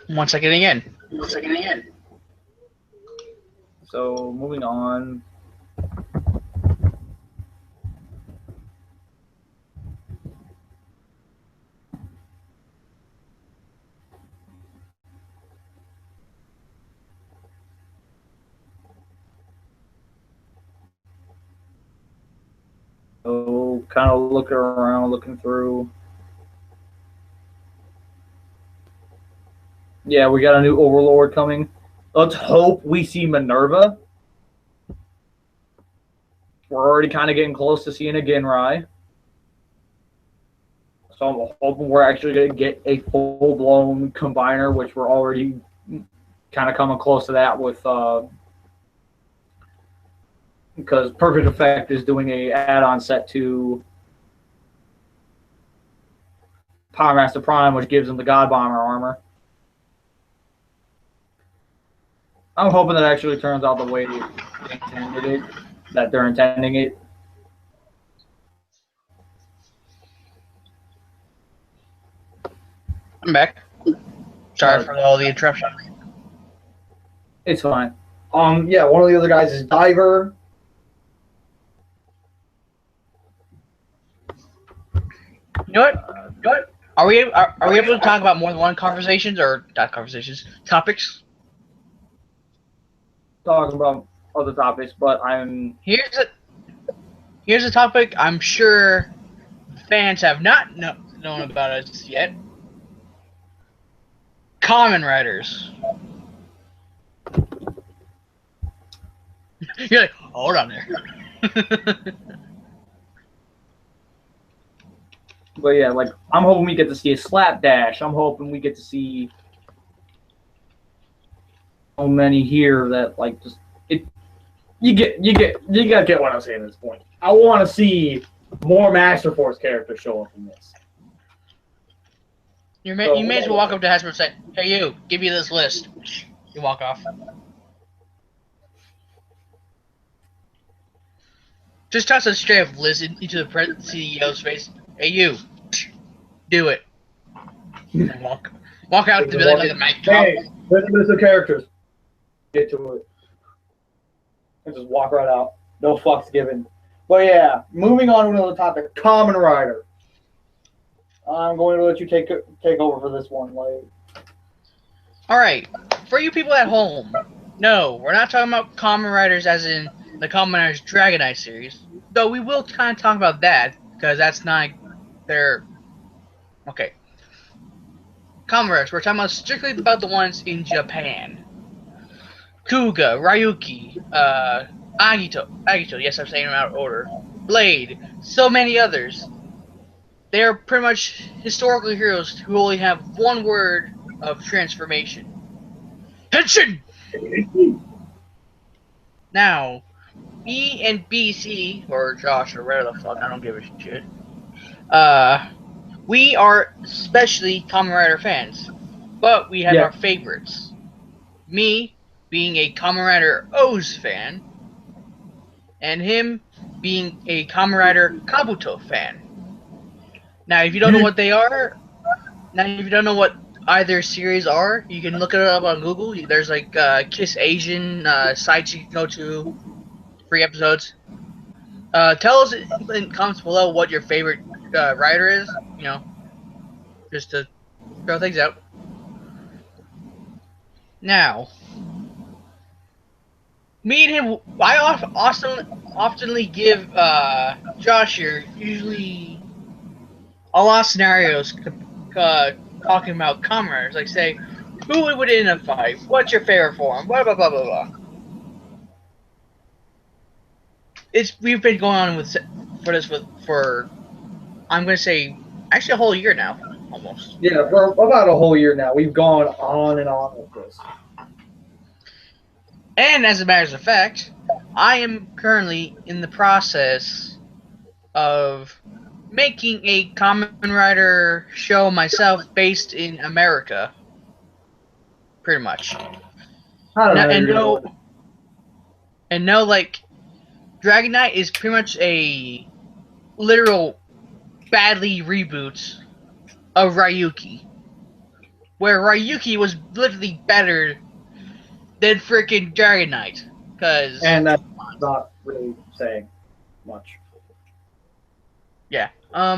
Once I get in. So, moving on. So, kind of looking around, looking through. Yeah, we got a new Overlord coming. Let's hope we see Minerva. We're already kind of getting close to seeing a Ginrai. So I'm hoping we're actually going to get a full-blown combiner, which we're already kind of coming close to that with because Perfect Effect is doing a add-on set to Power Master Prime, which gives him the God Bomber armor. I'm hoping that actually turns out the way they intended it, that they're intending it. I'm back. Sorry for all the interruption. It's fine. Yeah, one of the other guys is Diver. You know what? Are we able to talk about more than one conversations or not conversations? Topics? Talking about other topics, but here's a topic I'm sure fans have not known about us yet. Kamen Riders. You're like, hold on there. But yeah, like I'm hoping we get to see a Slapdash. I'm hoping we get to see so many here that like just it. You gotta get what I'm saying at this point. I want to see more Master Force characters show up in this. You may as well walk up to Hasbro and say, "Hey, you, give me this list." You walk off. Just toss a straight up list into the CEO's face. Hey, you, do it. And walk out the building like a mic drop. Hey, listen to the characters. Get to it. And just walk right out. No fucks given. But yeah, moving on to another topic. Kamen Rider. I'm going to let you take over for this one. All right, for you people at home, no, we're not talking about Kamen Riders as in the Kamen Riders Dragon Knight series. Though we will kind of talk about that because that's not their. Okay. Kamen Riders, we're talking about strictly about the ones in Japan. Kuga, Ryuki, Agito, yes, I'm saying them out of order. Blade, so many others. They are pretty much historical heroes who only have one word of transformation. Henshin! Now, me and BC, or Josh, or whatever the fuck, I don't give a shit. We are especially Kamen Rider fans, but we have our favorites. Me being a Kamen Rider O's fan, and him being a Kamen Rider Kabuto fan. Now, if you don't know what they are, if you don't know what either series are, you can look it up on Google. There's like Kiss Asian sites you can go to, free episodes. Tell us in the comments below what your favorite rider is, you know, just to throw things out. Now, me and him, I oftenly give Josh here usually a lot of scenarios talking about Kamen Riders, like say, who would win in a fight? What's your favorite form? Blah blah blah blah blah. We've been going on for I'm gonna say actually a whole year now, almost. Yeah, for about a whole year now, we've gone on and on with this. And as a matter of fact, I am currently in the process of making a Kamen Rider show myself based in America. Pretty much. I don't No, know. and You're gonna no, go. and no, like Dragon Knight is pretty much a literal badly reboot of Ryuki, where Ryuki was literally better than freaking Dragon Knight. Cause And that's not really saying much. yeah, I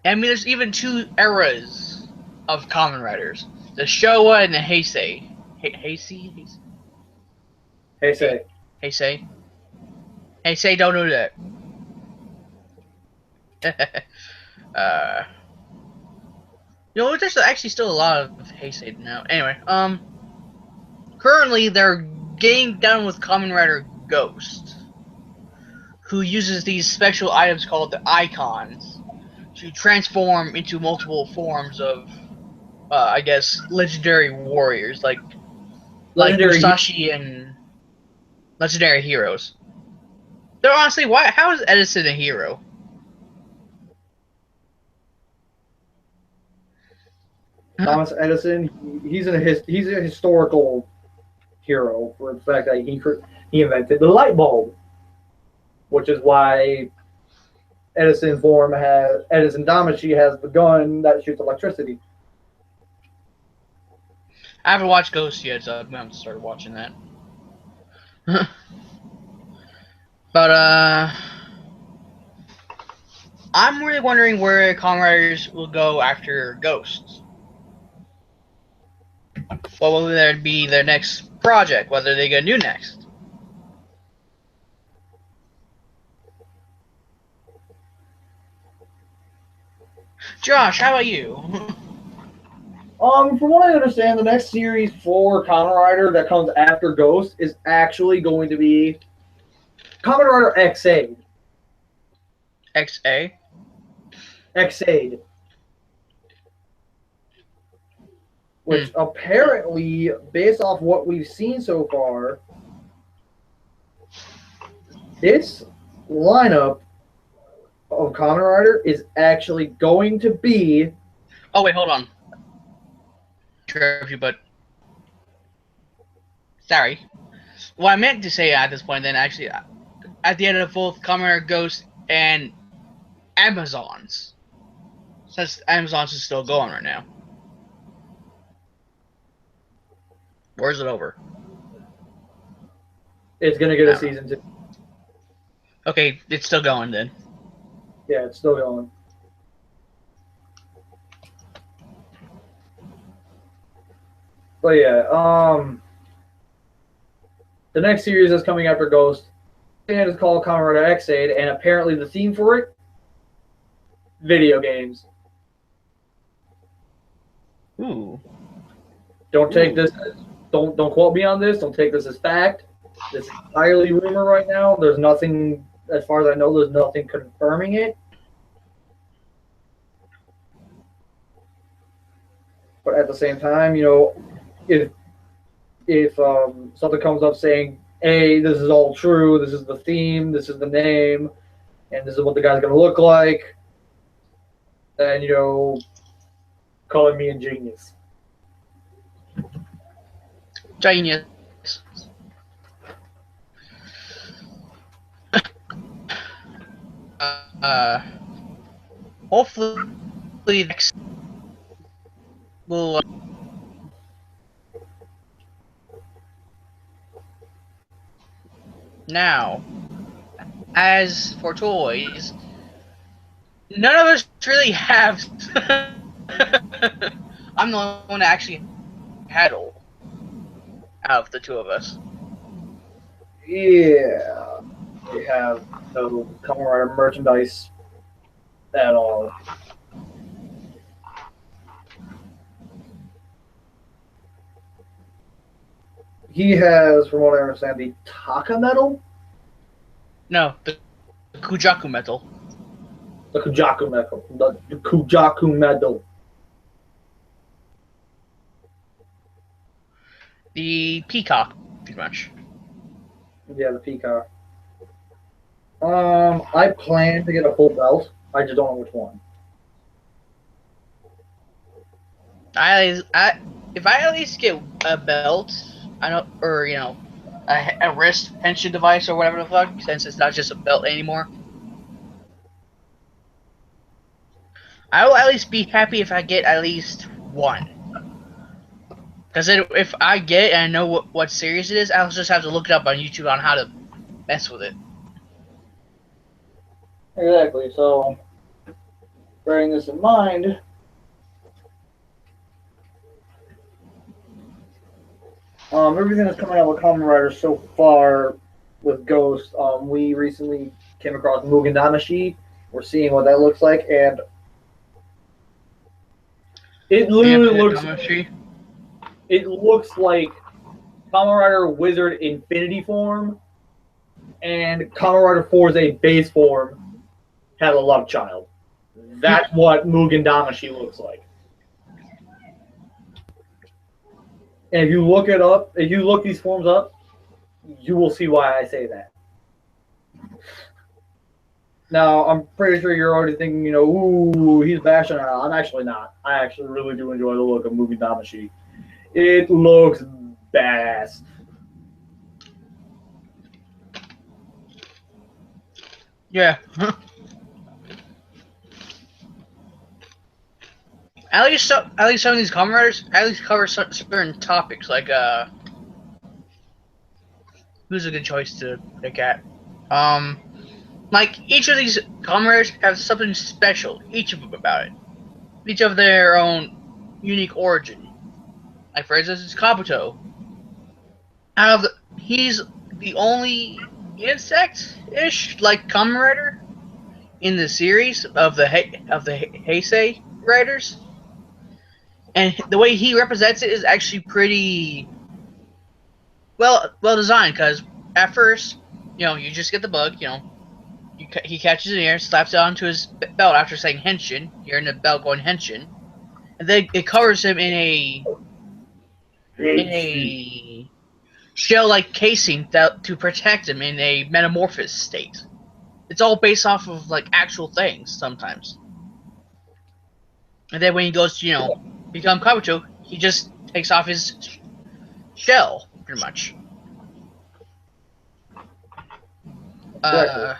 mean, there's even two eras of Kamen Riders: the Showa and the Heisei. Heisei, Hey, say. Heisei, Heisei. Don't do that. You know, there's actually still a lot of Heisei now. Anyway, currently they're getting done with Kamen Rider Ghost, who uses these special items called the icons to transform into multiple forms of, I guess, legendary warriors like Legendary. Musashi and legendary heroes. Though honestly, why? How is Edison a hero? Thomas Edison. He's a historical hero for the fact that he invented the light bulb, which is why Edison Damacy has the gun that shoots electricity. I haven't watched Ghost yet, so I'm gonna have to start watching that. But I'm really wondering where Kamen Riders will go after Ghosts. What will there be their next project? Whether they gonna do next? Josh, how about you? From what I understand, the next series for Kamen Rider that comes after Ghost is actually going to be Kamen Rider X-Aid. XA. X-Aid. Which apparently, based off what we've seen so far, this lineup of Kamen Rider is actually going to be. Oh wait, hold on. Interrupt you, but sorry. What I meant to say at this point, then actually, at the end of both Kamen Rider Ghost and Amazons, since Amazons is still going right now. Where's it over? It's going to get a season 2. Okay, it's still going then. Yeah, it's still going. But yeah, the next series that's coming after Ghost, and it's called Kamen Rider X-Aid, and apparently the theme for it, video games. Ooh. Don't take this. Don't quote me on this. Don't take this as fact. This is entirely rumor right now. There's nothing, as far as I know, there's nothing confirming it. But at the same time, you know, if something comes up saying, "Hey, this is all true. This is the theme. This is the name, and this is what the guy's gonna look like," then you know, calling me a genius. Genius. Hopefully next will now. As for toys, none of us really have. I'm the only one that actually had all out of the two of us. Yeah, we have no Kamen Rider merchandise at all. He has, from what I understand, the Taka medal. No, the Kujaku medal. The Kujaku medal. The Kujaku medal. The peacock, pretty much. Yeah, the peacock. I plan to get a full belt. I just don't know which one. I if I at least get a belt, I know, or a wrist pension device or whatever the fuck, since it's not just a belt anymore. I will at least be happy if I get at least one. Because if I get it and I know what series it is, I'll just have to look it up on YouTube on how to mess with it. Exactly. So, bearing this in mind, everything that's coming out with Kamen Rider so far with Ghost, we recently came across Mugen Damashi. We're seeing what that looks like, and it literally looks. It looks like Kamen Rider Wizard Infinity form, and Kamen Rider 4's base form had a love child. That's what Mugen Damashi looks like. And if you look it up, if you look these forms up, you will see why I say that. Now, I'm pretty sure you're already thinking, ooh, he's bashing on it. I'm actually not. I actually really do enjoy the look of Mugen Damashi. It looks badass. Yeah. At least some of these Kamen Riders at least cover certain topics, like who's a good choice to pick at? Like each of these Kamen Riders have something special, each of them about it. Each of their own unique origin. Like for instance, it's Kabuto. He's the only insect-ish like Kamen Rider in the series of the Heisei Riders, and the way he represents it is actually pretty well designed. Because at first, you just get the bug. He catches it in the air, slaps it onto his belt after saying henshin. You're in the belt going henshin, and then it covers him in a shell-like casing to protect him in a metamorphosis state. It's all based off of like actual things sometimes. And then when he goes to become Kabuto, he just takes off his shell pretty much. Exactly.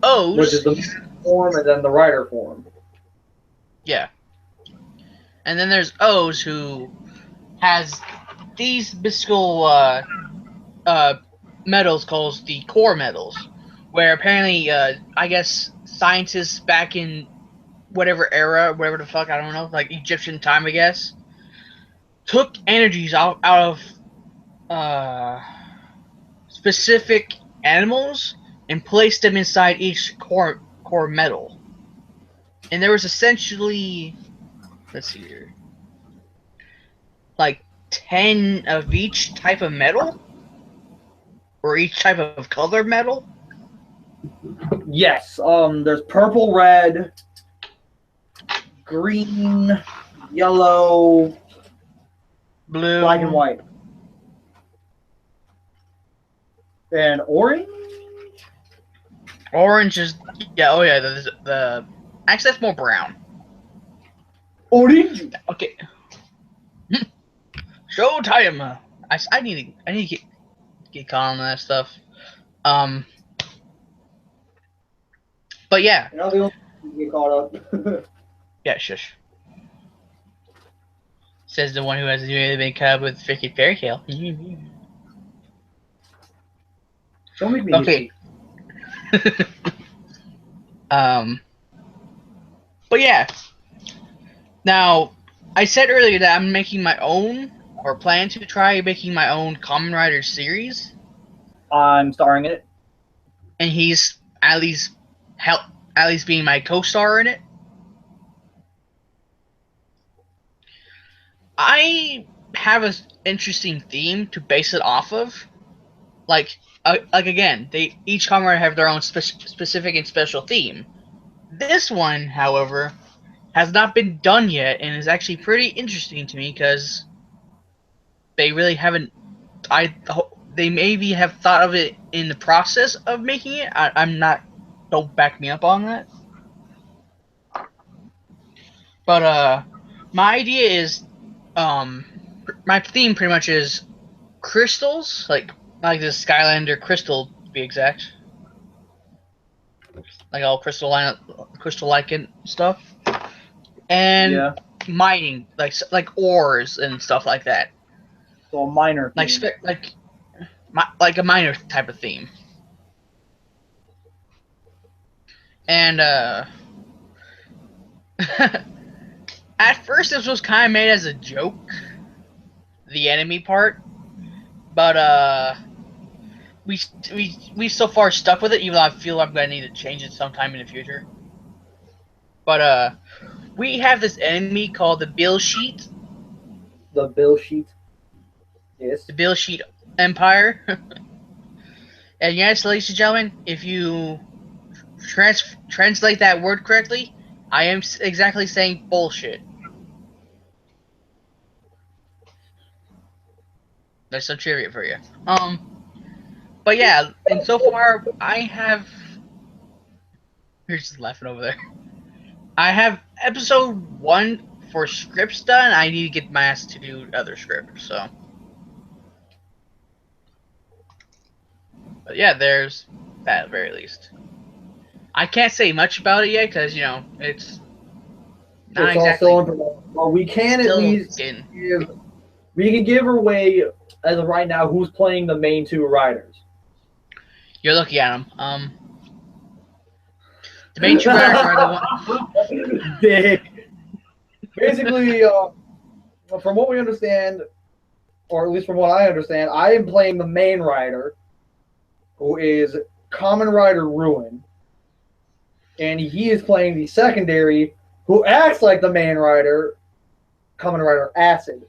O's, which is the form and then the rider form. Yeah. And then there's O's, who has these mystical metals called the core metals, where apparently I guess scientists back in whatever era, whatever the fuck, I don't know, like Egyptian time, I guess, took energies out of specific animals and placed them inside each core metal. And there was essentially, let's see here, like 10 of each type of metal, or each type of color metal. Yes, there's purple, red, green, yellow, Blue, black and white, and orange. Orange is the actually that's more brown. Orange. Okay. Showtime. I need to get caught on that stuff. But yeah. You're not the only one to get caught up. Yeah, shush. Says the one who has really been caught up with freaking fairy tale. Don't make me Okay. But yeah. Now, I said earlier that I'm making my own, or plan to try making my own Kamen Rider series. I'm starring in it. And he's at least being my co-star in it. I have an interesting theme to base it off of. Like again, each Kamen Rider have their own specific and special theme. This one, however, has not been done yet, and is actually pretty interesting to me because they really haven't. They maybe have thought of it in the process of making it. I'm not. Don't back me up on that. But my idea is, my theme pretty much is crystals, like the Skylander crystal to be exact, like all crystal-like and stuff, and Yeah. mining, like ores and stuff like that, So a minor like theme. like a miner type of theme. And at first this was kind of made as a joke, the enemy part, but we so far stuck with it, even though I feel I'm gonna need to change it sometime in the future. But we have this enemy called the Bill Sheet, The bill sheet. Yes. the Bill Sheet Empire. And yes, ladies and gentlemen, if you translate that word correctly, I am exactly saying bullshit. There's some trivia for you. But yeah, and so far I have. You're just laughing over there. I have episode 1 for scripts done. I need to get my ass to do other scripts. So, but yeah, there's that at the very least. I can't say much about it yet because it's not It's all exactly still in. Well, we can at still least getting. we can give away as of right now who's playing the main two riders. You're looking at them. The main two riders are the one. Dick. Basically, from what we understand, or at least from what I understand, I am playing the main rider, who is Common Rider Ruin, and he is playing the secondary, who acts like the main rider, Common Rider Acid.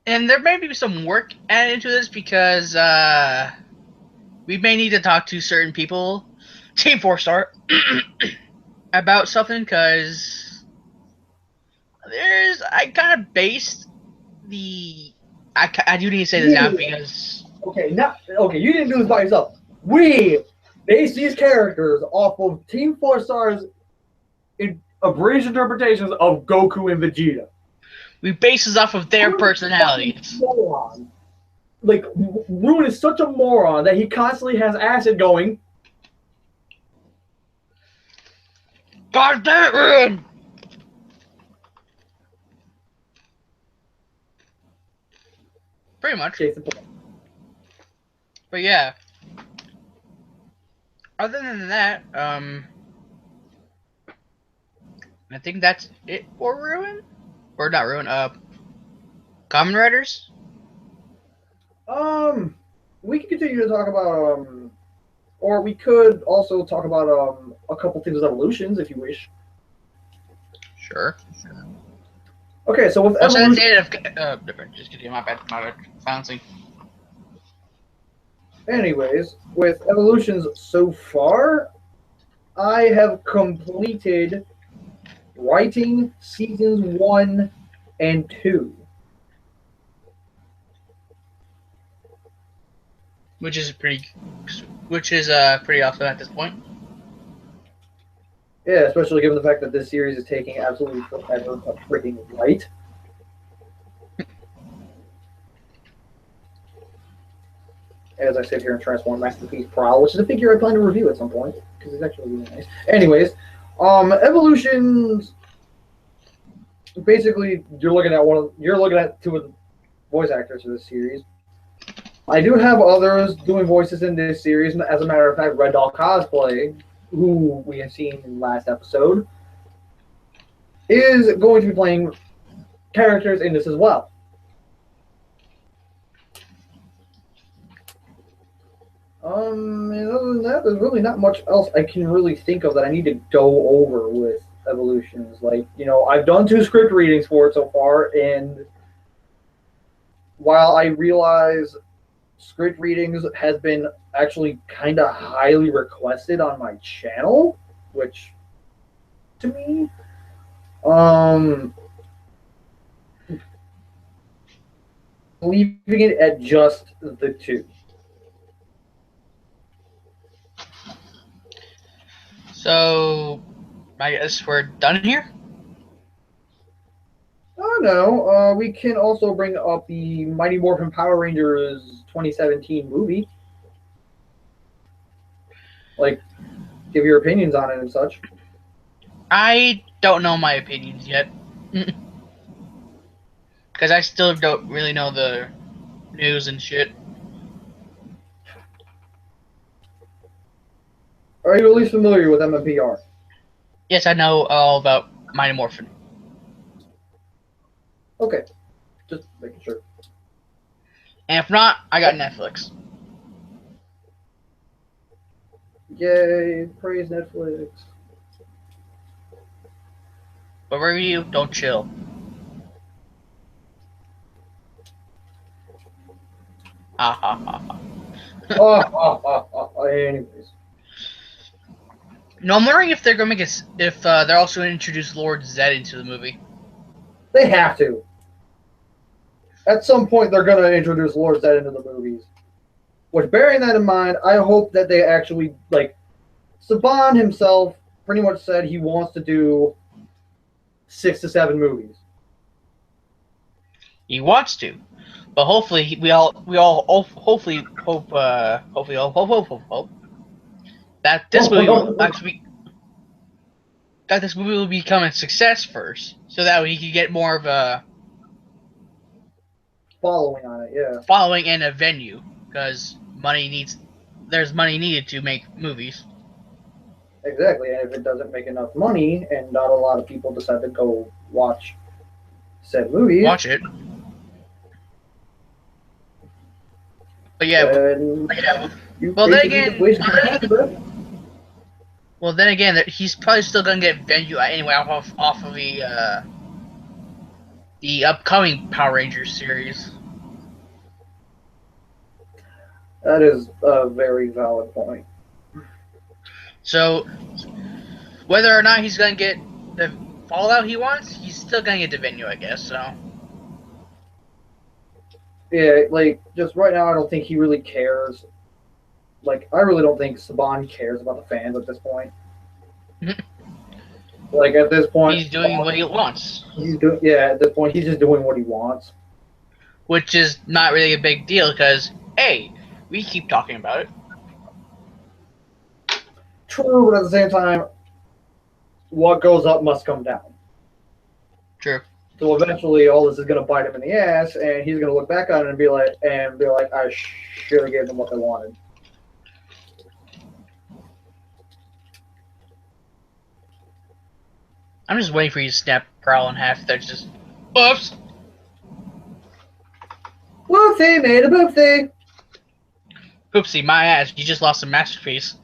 And there may be some work added into this because we may need to talk to certain people, Team 4-Star, about something because I kind of based the. I do need to say this now because. Okay, you didn't do this by yourself. We base these characters off of Team 4-Star's abbreviated interpretations of Goku and Vegeta. We base this off of their personalities. Like, Ruin is such a moron that he constantly has Acid going, God damn it, Ruin! Pretty much. Jason. But yeah. Other than that, I think that's it for Ruin? Or not Ruin, Common Riders? We can continue to talk about, or we could also talk about, a couple things with evolutions, if you wish. Sure. Okay, so with Also, evolution... that's the end of, just kidding, my bad, bouncing. Anyways, with evolutions so far, I have completed writing seasons 1 and 2. Which is pretty awesome at this point. Yeah, especially given the fact that this series is taking absolutely forever to freaking write. As I sit here and transform Masterpiece Prowl, which is a figure I plan to review at some point because it's actually really nice. Anyways, evolutions. Basically, you're looking at two of the voice actors for this series. I do have others doing voices in this series. As a matter of fact, Red Doll Cosplay, who we have seen in the last episode, is going to be playing characters in this as well. And other than that, there's really not much else I can really think of that I need to go over with evolutions. Like, I've done 2 script readings for it so far, and while I realize script readings has been actually kind of highly requested on my channel, which to me, leaving it at just the 2. So, I guess we're done here? don't know. We can also bring up the Mighty Morphin Power Rangers 2017 movie. Like, give your opinions on it and such. I don't know my opinions yet. Because I still don't really know the news and shit. Are you at least familiar with MMPR? Yes, I know all about Mighty Morphin. Okay, just making sure. And if not, I got Netflix. Yay, praise Netflix. But review, don't chill. Ha ha ha ha. Anyways. No, I'm wondering if they're gonna make it. If they're also gonna introduce Lord Zed into the movie. They have to. At some point, they're going to introduce Lord Zed into the movies. Which, bearing that in mind, I hope that they actually, like, Saban himself pretty much said he wants to do 6 to 7 movies. He wants to, but hopefully we all hopefully hope that this movie will actually that this movie will become a success first, so that he can get more of a Following on it, yeah. following and a venue, because there's money needed to make movies. Exactly, and if it doesn't make enough money and not a lot of people decide to go watch said movies, Watch it. But yeah, you well then basically again, just wasted your time, bro. well then again, he's probably still gonna get venue anyway off of the upcoming Power Rangers series. That is a very valid point. So whether or not he's gonna get the fallout he wants, he's still gonna get the venue, I guess. So Yeah, like, just right now, I don't think he really cares. Like, I really don't think Saban cares about the fans at this point. Like, at this point, he's doing what he wants, at this point, he's just doing what he wants. which is not really a big deal because hey, we keep talking about it. True, but at the same time, what goes up must come down. True. So eventually, all this is going to bite him in the ass, and he's going to look back on it and be like, I should have gave them what they wanted. I'm just waiting for you to snap Prowl in half. That's just oops. Whoopsie, made a boopsie. Oopsie, my ass. You just lost a masterpiece.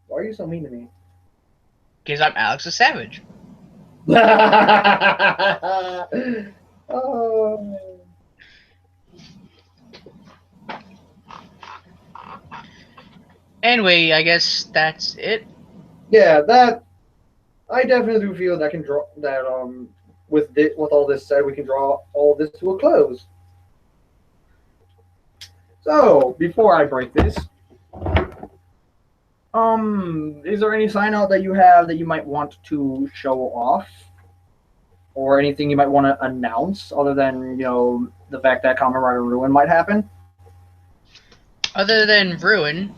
Why are you so mean to me? Because I'm Alex the Savage. Oh. Anyway, I guess that's it. Yeah, that I definitely do feel that can draw that with all this said, we can draw all this to a close. So before I break this, is there any sign out that you have that you might want to show off, or anything you might want to announce other than the fact that Kamen Rider Ruin might happen? Other than Ruin,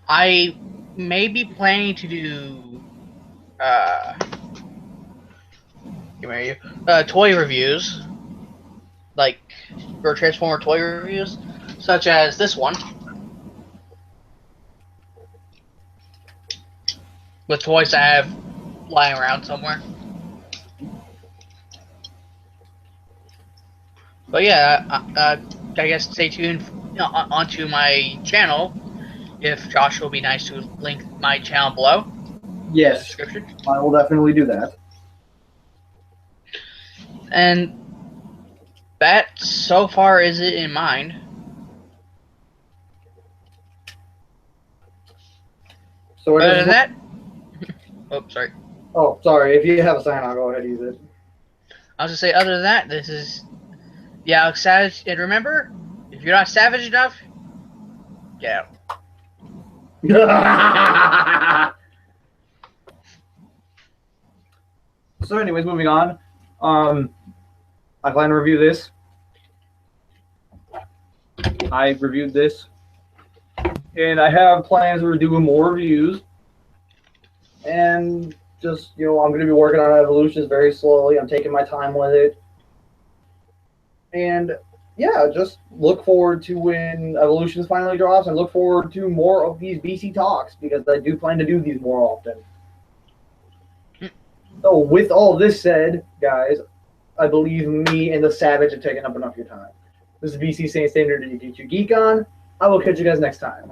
I may be planning to do toy reviews, like for Transformer toy reviews, such as this one, with toys I have lying around somewhere. But yeah, I guess stay tuned onto my channel. If Josh will be nice to link my channel below. Yes, in the description. I will definitely do that. And that so far is it in mind. So Other than that, oh sorry. Oh, sorry. If you have a sign, I'll go ahead and use it. I was gonna say, other than that, this is Alex Savage. And remember, if you're not savage enough, get out. So, anyways, moving on. I plan to review this. I reviewed this, and I have plans to do more reviews. And just I'm going to be working on Evolutions very slowly. I'm taking my time with it, and yeah, just look forward to when Evolutions finally drops, and look forward to more of these BC talks because I do plan to do these more often. So, with all this said, guys, I believe me and the Savage have taken up enough of your time. This is BC Saint Standard, and you geek on. I will catch you guys next time.